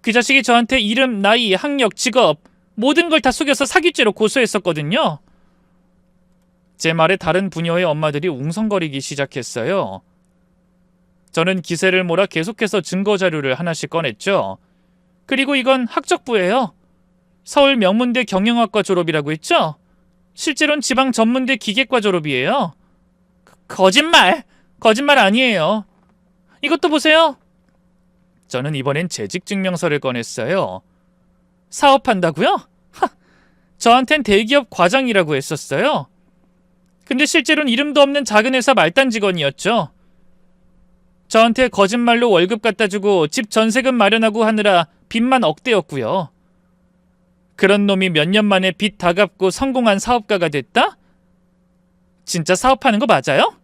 그 자식이 저한테 이름, 나이, 학력, 직업 모든 걸 다 속여서 사기죄로 고소했었거든요. 제 말에 다른 부녀의 엄마들이 웅성거리기 시작했어요. 저는 기세를 몰아 계속해서 증거 자료를 하나씩 꺼냈죠. 그리고 이건 학적부예요. 서울 명문대 경영학과 졸업이라고 했죠? 실제로는 지방 전문대 기계과 졸업이에요. 거짓말! 거짓말 아니에요. 이것도 보세요. 저는 이번엔 재직증명서를 꺼냈어요. 사업한다고요? 저한텐 대기업 과장이라고 했었어요. 근데 실제로는 이름도 없는 작은 회사 말단 직원이었죠. 저한테 거짓말로 월급 갖다 주고 집 전세금 마련하고 하느라 빚만 억대였고요. 그런 놈이 몇 년 만에 빚 다 갚고 성공한 사업가가 됐다? 진짜 사업하는 거 맞아요?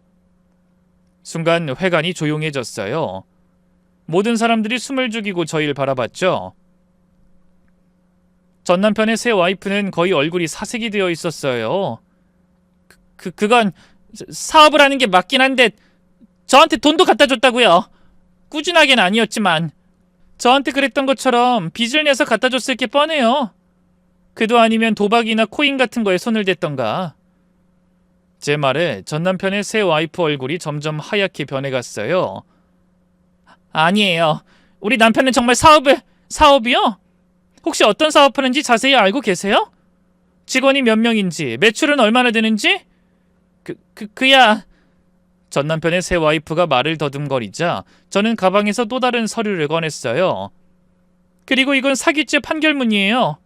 순간 회관이 조용해졌어요. 모든 사람들이 숨을 죽이고 저희를 바라봤죠. 전 남편의 새 와이프는 거의 얼굴이 사색이 되어 있었어요. 그건 사업을 하는 게 맞긴 한데 저한테 돈도 갖다 줬다고요. 꾸준하게는 아니었지만 저한테 그랬던 것처럼 빚을 내서 갖다 줬을 게 뻔해요. 그도 아니면 도박이나 코인 같은 거에 손을 댔던가. 제 말에 전 남편의 새 와이프 얼굴이 점점 하얗게 변해갔어요. 아니에요. 우리 남편은 정말 사업이요? 혹시 어떤 사업하는지 자세히 알고 계세요? 직원이 몇 명인지, 매출은 얼마나 되는지? 그야... 전 남편의 새 와이프가 말을 더듬거리자 저는 가방에서 또 다른 서류를 꺼냈어요. 그리고 이건 사기죄 판결문이에요.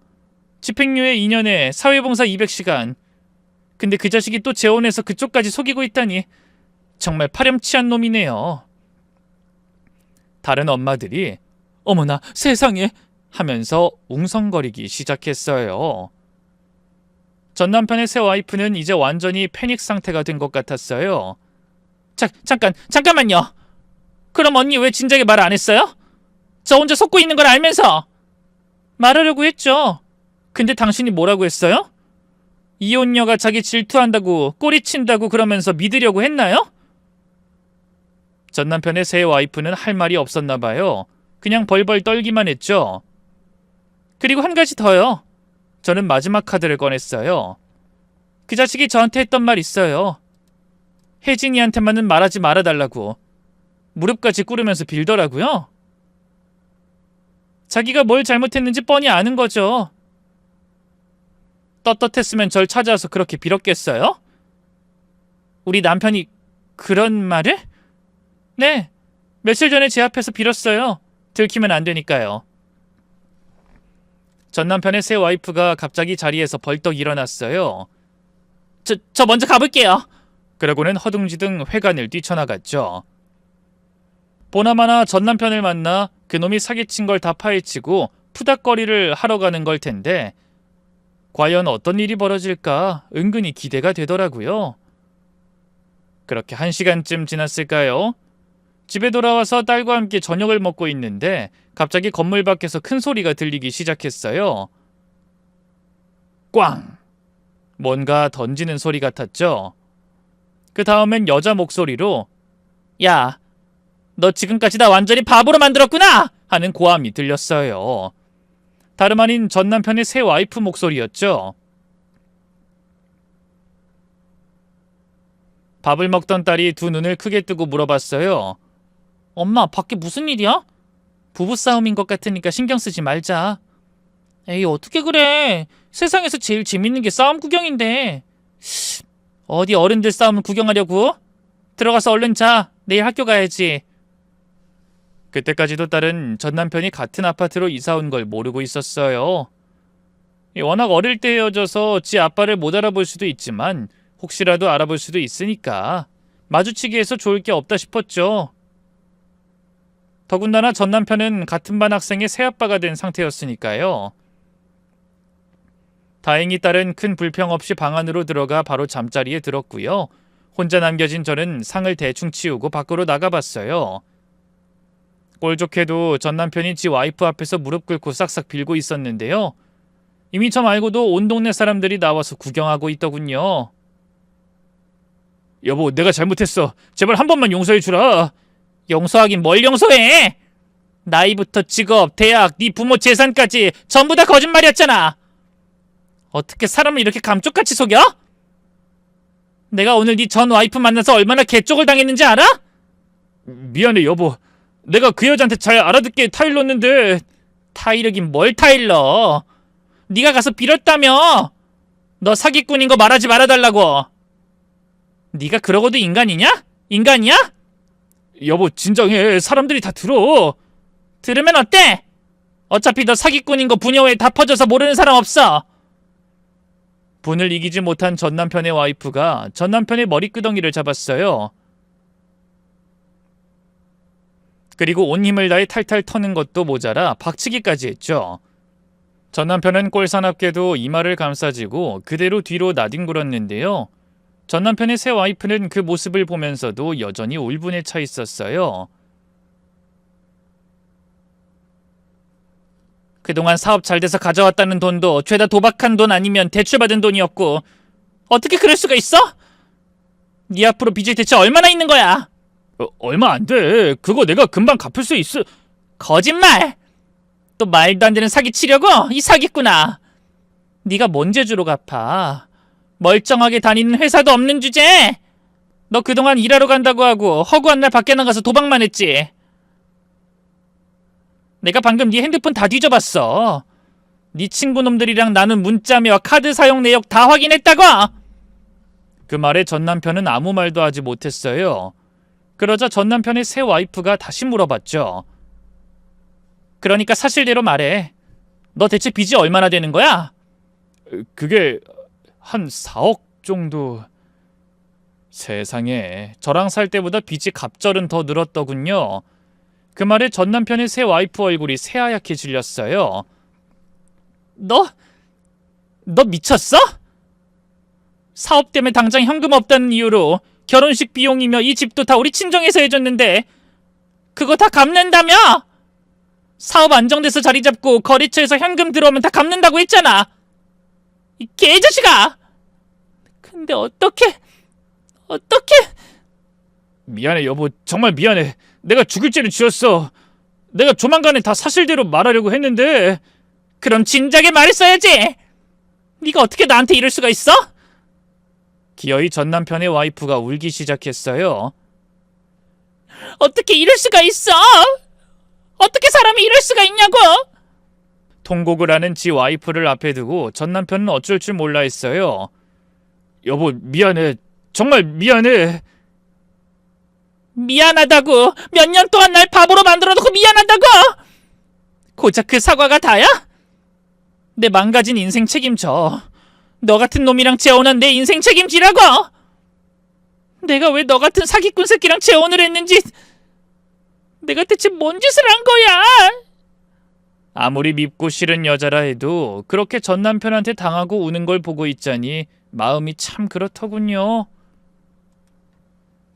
집행유예 2년에 사회봉사 200시간. 근데 그 자식이 또 재혼해서 그쪽까지 속이고 있다니 정말 파렴치한 놈이네요. 다른 엄마들이 어머나 세상에 하면서 웅성거리기 시작했어요. 전 남편의 새 와이프는 이제 완전히 패닉 상태가 된 것 같았어요. 잠깐만요. 그럼 언니 왜 진작에 말 안 했어요? 저 혼자 속고 있는 걸 알면서. 말하려고 했죠. 근데 당신이 뭐라고 했어요? 이혼녀가 자기 질투한다고 꼬리친다고 그러면서 믿으려고 했나요? 전 남편의 새 와이프는 할 말이 없었나 봐요. 그냥 벌벌 떨기만 했죠. 그리고 한 가지 더요. 저는 마지막 카드를 꺼냈어요. 그 자식이 저한테 했던 말 있어요. 혜진이한테만은 말하지 말아달라고. 무릎까지 꿇으면서 빌더라고요. 자기가 뭘 잘못했는지 뻔히 아는 거죠. 떳떳했으면 절 찾아와서 그렇게 빌었겠어요? 우리 남편이 그런 말을? 네, 며칠 전에 제 앞에서 빌었어요. 들키면 안 되니까요. 전 남편의 새 와이프가 갑자기 자리에서 벌떡 일어났어요. 저 먼저 가볼게요. 그러고는 허둥지둥 회관을 뛰쳐나갔죠. 보나마나 전 남편을 만나 그놈이 사기친 걸 다 파헤치고 푸닥거리를 하러 가는 걸 텐데 과연 어떤 일이 벌어질까 은근히 기대가 되더라고요. 그렇게 1시간쯤 지났을까요? 집에 돌아와서 딸과 함께 저녁을 먹고 있는데 갑자기 건물 밖에서 큰 소리가 들리기 시작했어요. 꽝! 뭔가 던지는 소리 같았죠. 그 다음엔 여자 목소리로 야, 너 지금까지 나 완전히 바보로 만들었구나! 하는 고함이 들렸어요. 다름 아닌 전 남편의 새 와이프 목소리였죠. 밥을 먹던 딸이 두 눈을 크게 뜨고 물어봤어요. 엄마, 밖에 무슨 일이야? 부부싸움인 것 같으니까 신경 쓰지 말자. 에이, 어떻게 그래. 세상에서 제일 재밌는 게 싸움 구경인데. 어디 어른들 싸움을 구경하려고? 들어가서 얼른 자. 내일 학교 가야지. 그때까지도 딸은 전 남편이 같은 아파트로 이사 온 걸 모르고 있었어요. 워낙 어릴 때 헤어져서 지 아빠를 못 알아볼 수도 있지만 혹시라도 알아볼 수도 있으니까 마주치기에서 좋을 게 없다 싶었죠. 더군다나 전 남편은 같은 반 학생의 새아빠가 된 상태였으니까요. 다행히 딸은 큰 불평 없이 방 안으로 들어가 바로 잠자리에 들었고요. 혼자 남겨진 저는 상을 대충 치우고 밖으로 나가봤어요. 꼴 좋게도 전 남편이 지 와이프 앞에서 무릎 꿇고 싹싹 빌고 있었는데요. 이미 저 말고도 온 동네 사람들이 나와서 구경하고 있더군요. 여보, 내가 잘못했어. 제발 한 번만 용서해주라. 용서하긴 뭘 용서해? 나이부터 직업, 대학, 네 부모 재산까지 전부 다 거짓말이었잖아. 어떻게 사람을 이렇게 감쪽같이 속여? 내가 오늘 네 전 와이프 만나서 얼마나 개쪽을 당했는지 알아? 미안해 여보. 내가 그 여자한테 잘 알아듣게 타일렀는데. 타이르긴 뭘 타일러. 네가 가서 빌었다며. 너 사기꾼인 거 말하지 말아달라고. 네가 그러고도 인간이냐? 인간이야? 여보 진정해. 사람들이 다 들어. 들으면 어때? 어차피 너 사기꾼인 거 부녀 외에 다 퍼져서 모르는 사람 없어. 분을 이기지 못한 전 남편의 와이프가 전 남편의 머리끄덩이를 잡았어요. 그리고 온 힘을 다해 탈탈 터는 것도 모자라 박치기까지 했죠. 전 남편은 꼴사납게도 이마를 감싸지고 그대로 뒤로 나뒹굴었는데요. 전 남편의 새 와이프는 그 모습을 보면서도 여전히 울분에 차 있었어요. 그동안 사업 잘 돼서 가져왔다는 돈도 죄다 도박한 돈 아니면 대출받은 돈이었고 어떻게 그럴 수가 있어? 네 앞으로 빚이 대체 얼마나 있는 거야? 얼마 안 돼. 그거 내가 금방 갚을 수 있어. 거짓말! 또 말도 안 되는 사기 치려고? 이 사기꾼아. 네가 뭔 재주로 갚아. 멀쩡하게 다니는 회사도 없는 주제에 너 그동안 일하러 간다고 하고 허구한 날 밖에 나가서 도박만 했지. 내가 방금 네 핸드폰 다 뒤져봤어. 네 친구놈들이랑 나눈 문자며 카드 사용 내역 다 확인했다고. 그 말에 전 남편은 아무 말도 하지 못했어요. 그러자 전 남편의 새 와이프가 다시 물어봤죠. 그러니까 사실대로 말해. 너 대체 빚이 얼마나 되는 거야? 그게 한 4억 정도. 세상에, 저랑 살 때보다 빚이 갑절은 더 늘었더군요. 그 말에 전 남편의 새 와이프 얼굴이 새하얗게 질렸어요. 너 미쳤어? 사업 때문에 당장 현금 없다는 이유로 결혼식 비용이며 이 집도 다 우리 친정에서 해줬는데 그거 다 갚는다며? 사업 안정돼서 자리 잡고 거래처에서 현금 들어오면 다 갚는다고 했잖아. 이 개자식아! 근데 어떻게? 미안해 여보. 정말 미안해. 내가 죽을 죄를 지었어. 내가 조만간에 다 사실대로 말하려고 했는데. 그럼 진작에 말했어야지. 네가 어떻게 나한테 이럴 수가 있어? 기어이 전 남편의 와이프가 울기 시작했어요. 어떻게 이럴 수가 있어? 어떻게 사람이 이럴 수가 있냐고? 통곡을 하는 지 와이프를 앞에 두고 전 남편은 어쩔 줄 몰라 했어요. 여보 미안해. 정말 미안해. 미안하다고. 몇 년 동안 날 바보로 만들어놓고 미안하다고. 고작 그 사과가 다야? 내 망가진 인생 책임져. 너 같은 놈이랑 재혼한 내 인생 책임지라고. 내가 왜 너 같은 사기꾼 새끼랑 재혼을 했는지. 내가 대체 뭔 짓을 한 거야? 아무리 밉고 싫은 여자라 해도 그렇게 전 남편한테 당하고 우는 걸 보고 있자니 마음이 참 그렇더군요.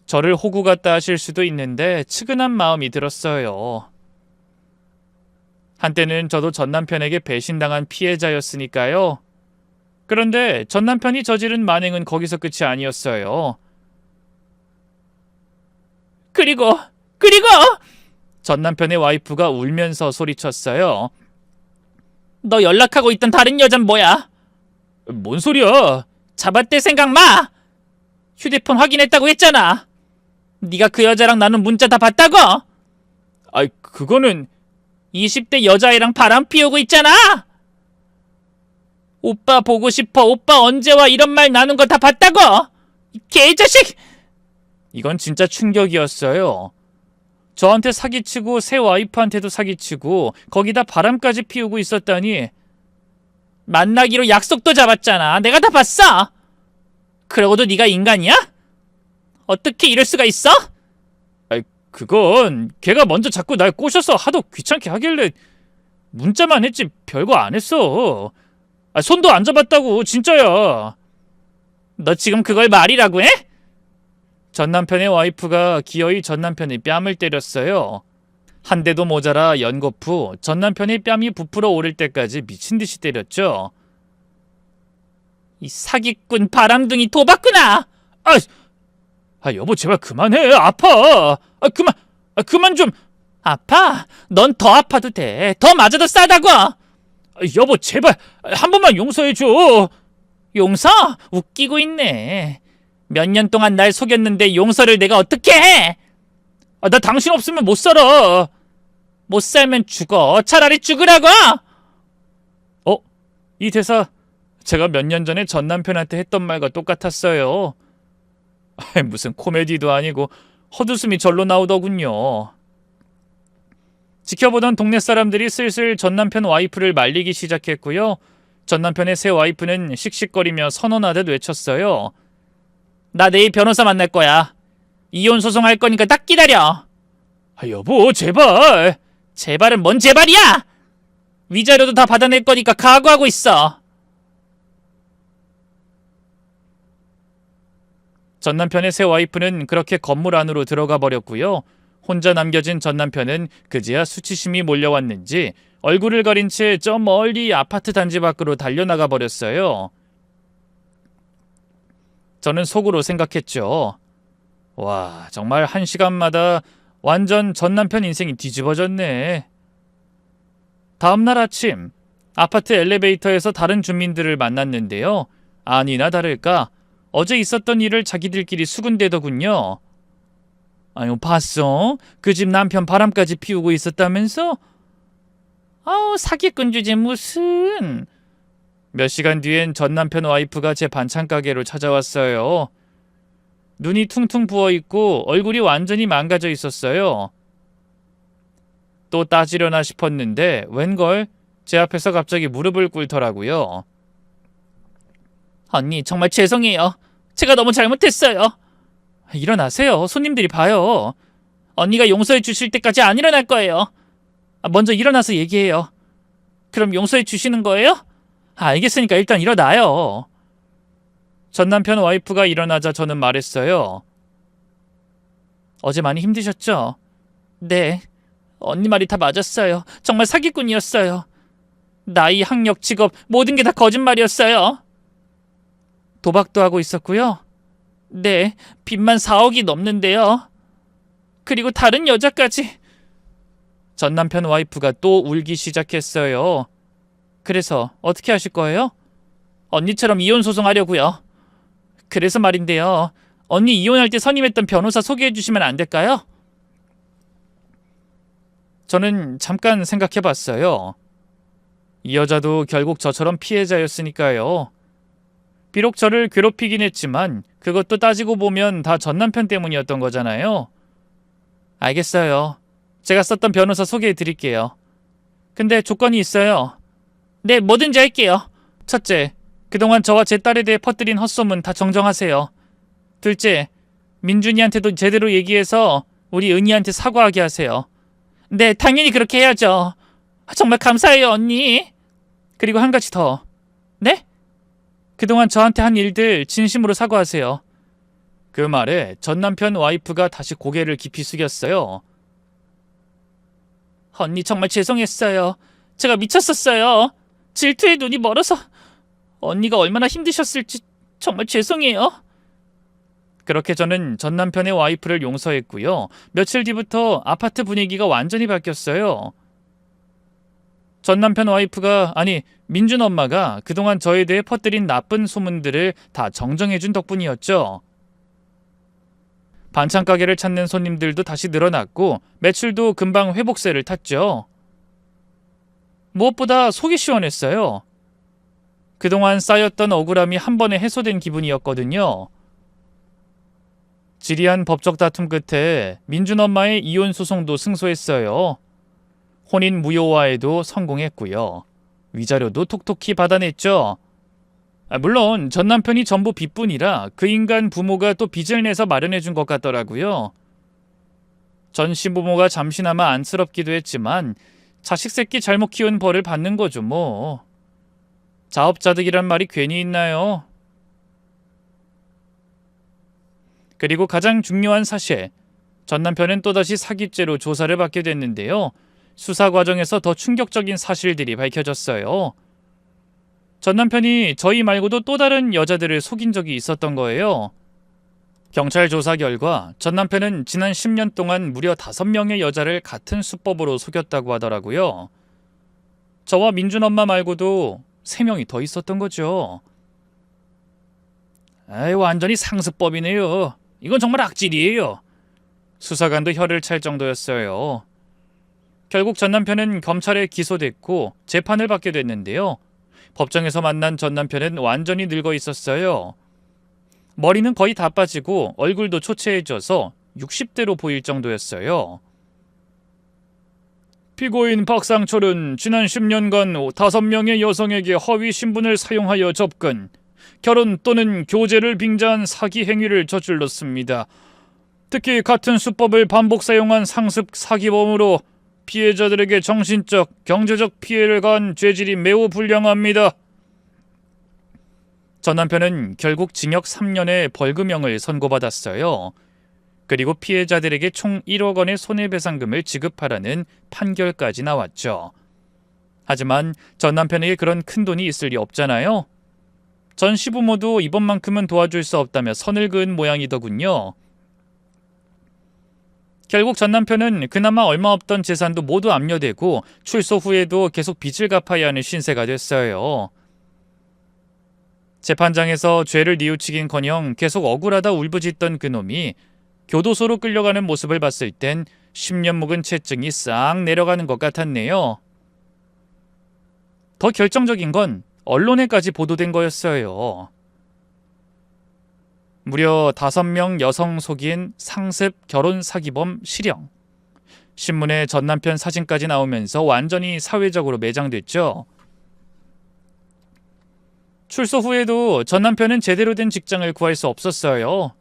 저를 호구 같다 하실 수도 있는데 측은한 마음이 들었어요. 한때는 저도 전 남편에게 배신당한 피해자였으니까요. 그런데 전 남편이 저지른 만행은 거기서 끝이 아니었어요. 그리고 전 남편의 와이프가 울면서 소리쳤어요. 너 연락하고 있던 다른 여잔 뭐야? 뭔 소리야? 잡아댈 생각 마! 휴대폰 확인했다고 했잖아. 네가 그 여자랑 나눈 문자 다 봤다고? 아이, 그거는 20대 여자애랑 바람 피우고 있잖아. 오빠 보고 싶어. 오빠 언제 와? 이런 말 나눈 거 다 봤다고? 이 개자식! 이건 진짜 충격이었어요. 저한테 사기치고 새 와이프한테도 사기치고 거기다 바람까지 피우고 있었다니. 만나기로 약속도 잡았잖아. 내가 다 봤어. 그러고도 네가 인간이야? 어떻게 이럴 수가 있어? 아이, 그건 걔가 먼저 자꾸 날 꼬셔서 하도 귀찮게 하길래 문자만 했지 별거 안 했어. 아, 손도 안 잡았다고, 진짜야. 너 지금 그걸 말이라고 해? 전 남편의 와이프가 기어이 전 남편의 뺨을 때렸어요. 한 대도 모자라 연거푸 전 남편의 뺨이 부풀어 오를 때까지 미친 듯이 때렸죠. 이 사기꾼 바람둥이 도박꾼아! 여보, 제발 그만해. 아파. 그만 좀. 아파? 넌 더 아파도 돼. 더 맞아도 싸다고. 여보, 제발 한 번만 용서해줘. 용서? 웃기고 있네. 몇 년 동안 날 속였는데 용서를 내가 어떻게 해? 나 당신 없으면 못 살아. 못 살면 죽어. 차라리 죽으라고. 이 대사 제가 몇 년 전에 전 남편한테 했던 말과 똑같았어요. 무슨 코미디도 아니고 헛웃음이 절로 나오더군요. 지켜보던 동네 사람들이 슬슬 전 남편 와이프를 말리기 시작했고요. 전 남편의 새 와이프는 씩씩거리며 선언하듯 외쳤어요. 나 내일 변호사 만날 거야. 이혼 소송할 거니까 딱 기다려. 여보, 제발. 제발은 뭔 제발이야? 위자료도 다 받아낼 거니까 각오하고 있어. 전 남편의 새 와이프는 그렇게 건물 안으로 들어가 버렸고요. 혼자 남겨진 전 남편은 그제야 수치심이 몰려왔는지 얼굴을 가린 채 저 멀리 아파트 단지 밖으로 달려나가 버렸어요. 저는 속으로 생각했죠. 와, 정말 한 시간마다 완전 전 남편 인생이 뒤집어졌네. 다음날 아침 아파트 엘리베이터에서 다른 주민들을 만났는데요. 아니나 다를까 어제 있었던 일을 자기들끼리 수군대더군요. 아유, 봤어? 그 집 남편 바람까지 피우고 있었다면서? 아우, 사기꾼 주제 무슨. 몇 시간 뒤엔 전 남편 와이프가 제 반찬 가게로 찾아왔어요. 눈이 퉁퉁 부어있고 얼굴이 완전히 망가져 있었어요. 또 따지려나 싶었는데 웬걸 제 앞에서 갑자기 무릎을 꿇더라고요. 언니, 정말 죄송해요. 제가 너무 잘못했어요. 일어나세요. 손님들이 봐요. 언니가 용서해 주실 때까지 안 일어날 거예요. 먼저 일어나서 얘기해요. 그럼 용서해 주시는 거예요? 알겠으니까 일단 일어나요. 전 남편 와이프가 일어나자 저는 말했어요. 어제 많이 힘드셨죠? 네. 언니 말이 다 맞았어요. 정말 사기꾼이었어요. 나이, 학력, 직업 모든 게 다 거짓말이었어요. 도박도 하고 있었고요. 네. 빚만 4억이 넘는데요. 그리고 다른 여자까지. 전 남편 와이프가 또 울기 시작했어요. 그래서 어떻게 하실 거예요? 언니처럼 이혼 소송하려고요. 그래서 말인데요. 언니 이혼할 때 선임했던 변호사 소개해 주시면 안 될까요? 저는 잠깐 생각해 봤어요. 이 여자도 결국 저처럼 피해자였으니까요. 비록 저를 괴롭히긴 했지만 그것도 따지고 보면 다 전 남편 때문이었던 거잖아요. 알겠어요. 제가 썼던 변호사 소개해 드릴게요. 근데 조건이 있어요. 네, 뭐든지 할게요. 첫째, 그동안 저와 제 딸에 대해 퍼뜨린 헛소문 다 정정하세요. 둘째, 민준이한테도 제대로 얘기해서 우리 은희한테 사과하게 하세요. 네, 당연히 그렇게 해야죠. 정말 감사해요, 언니. 그리고 한 가지 더. 네? 그동안 저한테 한 일들 진심으로 사과하세요. 그 말에 전 남편 와이프가 다시 고개를 깊이 숙였어요. 언니 정말 죄송했어요. 제가 미쳤었어요. 질투에 눈이 멀어서. 언니가 얼마나 힘드셨을지 정말 죄송해요. 그렇게 저는 전 남편의 와이프를 용서했고요. 며칠 뒤부터 아파트 분위기가 완전히 바뀌었어요. 전 남편 와이프가, 아니 민준 엄마가 그동안 저에 대해 퍼뜨린 나쁜 소문들을 다 정정해준 덕분이었죠. 반찬 가게를 찾는 손님들도 다시 늘어났고 매출도 금방 회복세를 탔죠. 무엇보다 속이 시원했어요. 그동안 쌓였던 억울함이 한 번에 해소된 기분이었거든요. 지리한 법적 다툼 끝에 민준 엄마의 이혼 소송도 승소했어요. 혼인 무효화에도 성공했고요. 위자료도 톡톡히 받아냈죠. 물론 전 남편이 전부 빚뿐이라 그 인간 부모가 또 빚을 내서 마련해 준 것 같더라고요. 전 시부모가 잠시나마 안쓰럽기도 했지만 자식 새끼 잘못 키운 벌을 받는 거죠 뭐. 자업자득이란 말이 괜히 있나요? 그리고 가장 중요한 사실, 전 남편은 또다시 사기죄로 조사를 받게 됐는데요. 수사 과정에서 더 충격적인 사실들이 밝혀졌어요. 전 남편이 저희 말고도 또 다른 여자들을 속인 적이 있었던 거예요. 경찰 조사 결과 전 남편은 지난 10년 동안 무려 5명의 여자를 같은 수법으로 속였다고 하더라고요. 저와 민준 엄마 말고도 3명이 더 있었던 거죠. 완전히 상습법이네요. 이건 정말 악질이에요. 수사관도 혀를 찰 정도였어요. 결국 전 남편은 검찰에 기소됐고 재판을 받게 됐는데요. 법정에서 만난 전 남편은 완전히 늙어 있었어요. 머리는 거의 다 빠지고 얼굴도 초췌해져서 60대로 보일 정도였어요. 피고인 박상철은 지난 10년간 5명의 여성에게 허위 신분을 사용하여 접근, 결혼 또는 교제를 빙자한 사기 행위를 저질렀습니다. 특히 같은 수법을 반복 사용한 상습 사기범으로 피해자들에게 정신적, 경제적 피해를 가한 죄질이 매우 불량합니다. 전 남편은 결국 징역 3년의 벌금형을 선고받았어요. 그리고 피해자들에게 총 1억 원의 손해배상금을 지급하라는 판결까지 나왔죠. 하지만 전 남편에게 그런 큰 돈이 있을 리 없잖아요. 전 시부모도 이번만큼은 도와줄 수 없다며 선을 그은 모양이더군요. 결국 전 남편은 그나마 얼마 없던 재산도 모두 압류되고 출소 후에도 계속 빚을 갚아야 하는 신세가 됐어요. 재판장에서 죄를 뉘우치긴커녕 계속 억울하다 울부짖던 그놈이 교도소로 끌려가는 모습을 봤을 땐 10년 묵은 채증이 싹 내려가는 것 같았네요. 더 결정적인 건 언론에까지 보도된 거였어요. 무려 5명 여성 속인 상습 결혼 사기범 실형. 신문에 전 남편 사진까지 나오면서 완전히 사회적으로 매장됐죠. 출소 후에도 전 남편은 제대로 된 직장을 구할 수 없었어요.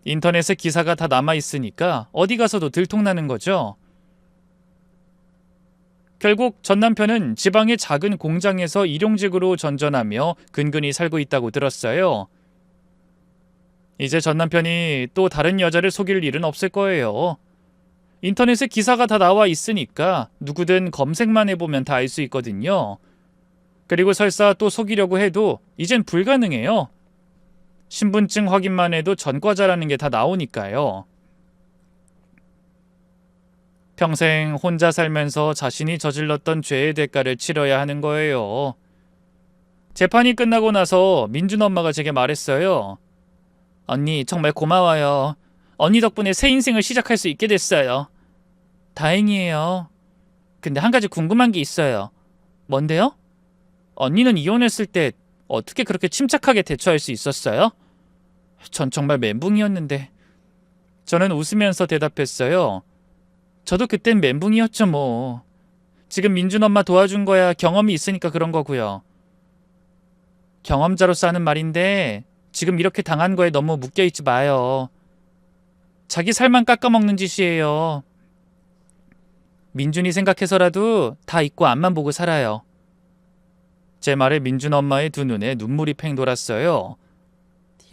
인터넷에 기사가 다 남아있으니까 어디 가서도 들통나는 거죠. 결국 전 남편은 지방의 작은 공장에서 일용직으로 전전하며 근근히 살고 있다고 들었어요. 이제 전 남편이 또 다른 여자를 속일 일은 없을 거예요. 인터넷에 기사가 다 나와 있으니까 누구든 검색만 해보면 다 알 수 있거든요. 그리고 설사 또 속이려고 해도 이젠 불가능해요. 신분증 확인만 해도 전과자라는 게 다 나오니까요. 평생 혼자 살면서 자신이 저질렀던 죄의 대가를 치러야 하는 거예요. 재판이 끝나고 나서 민준 엄마가 제게 말했어요. 언니 정말 고마워요. 언니 덕분에 새 인생을 시작할 수 있게 됐어요. 다행이에요. 근데 한 가지 궁금한 게 있어요. 뭔데요? 언니는 이혼했을 때 어떻게 그렇게 침착하게 대처할 수 있었어요? 전 정말 멘붕이었는데. 저는 웃으면서 대답했어요. 저도 그땐 멘붕이었죠 뭐. 지금 민준 엄마 도와준 거야 경험이 있으니까 그런 거고요. 경험자로서 하는 말인데 지금 이렇게 당한 거에 너무 묶여있지 마요. 자기 살만 깎아먹는 짓이에요. 민준이 생각해서라도 다 잊고 앞만 보고 살아요. 제 말에 민준 엄마의 두 눈에 눈물이 팽 돌았어요.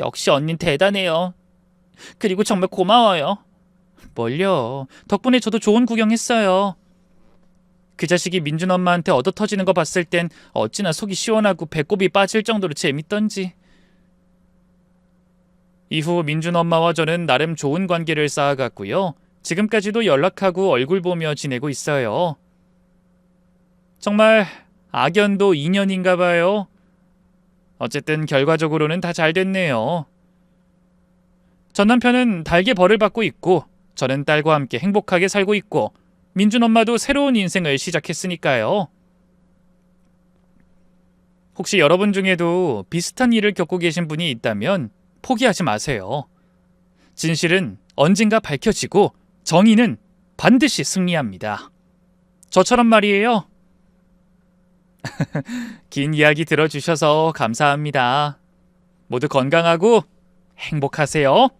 역시 언닌 대단해요. 그리고 정말 고마워요. 뭘요? 덕분에 저도 좋은 구경했어요. 그 자식이 민준 엄마한테 얻어터지는 거 봤을 땐 어찌나 속이 시원하고 배꼽이 빠질 정도로 재밌던지. 이후 민준 엄마와 저는 나름 좋은 관계를 쌓아갔고요. 지금까지도 연락하고 얼굴 보며 지내고 있어요. 정말 악연도 인연인가 봐요. 어쨌든 결과적으로는 다 잘 됐네요. 전 남편은 달게 벌을 받고 있고 저는 딸과 함께 행복하게 살고 있고 민준 엄마도 새로운 인생을 시작했으니까요. 혹시 여러분 중에도 비슷한 일을 겪고 계신 분이 있다면 포기하지 마세요. 진실은 언젠가 밝혀지고 정의는 반드시 승리합니다. 저처럼 말이에요. 긴 이야기 들어주셔서 감사합니다. 모두 건강하고 행복하세요.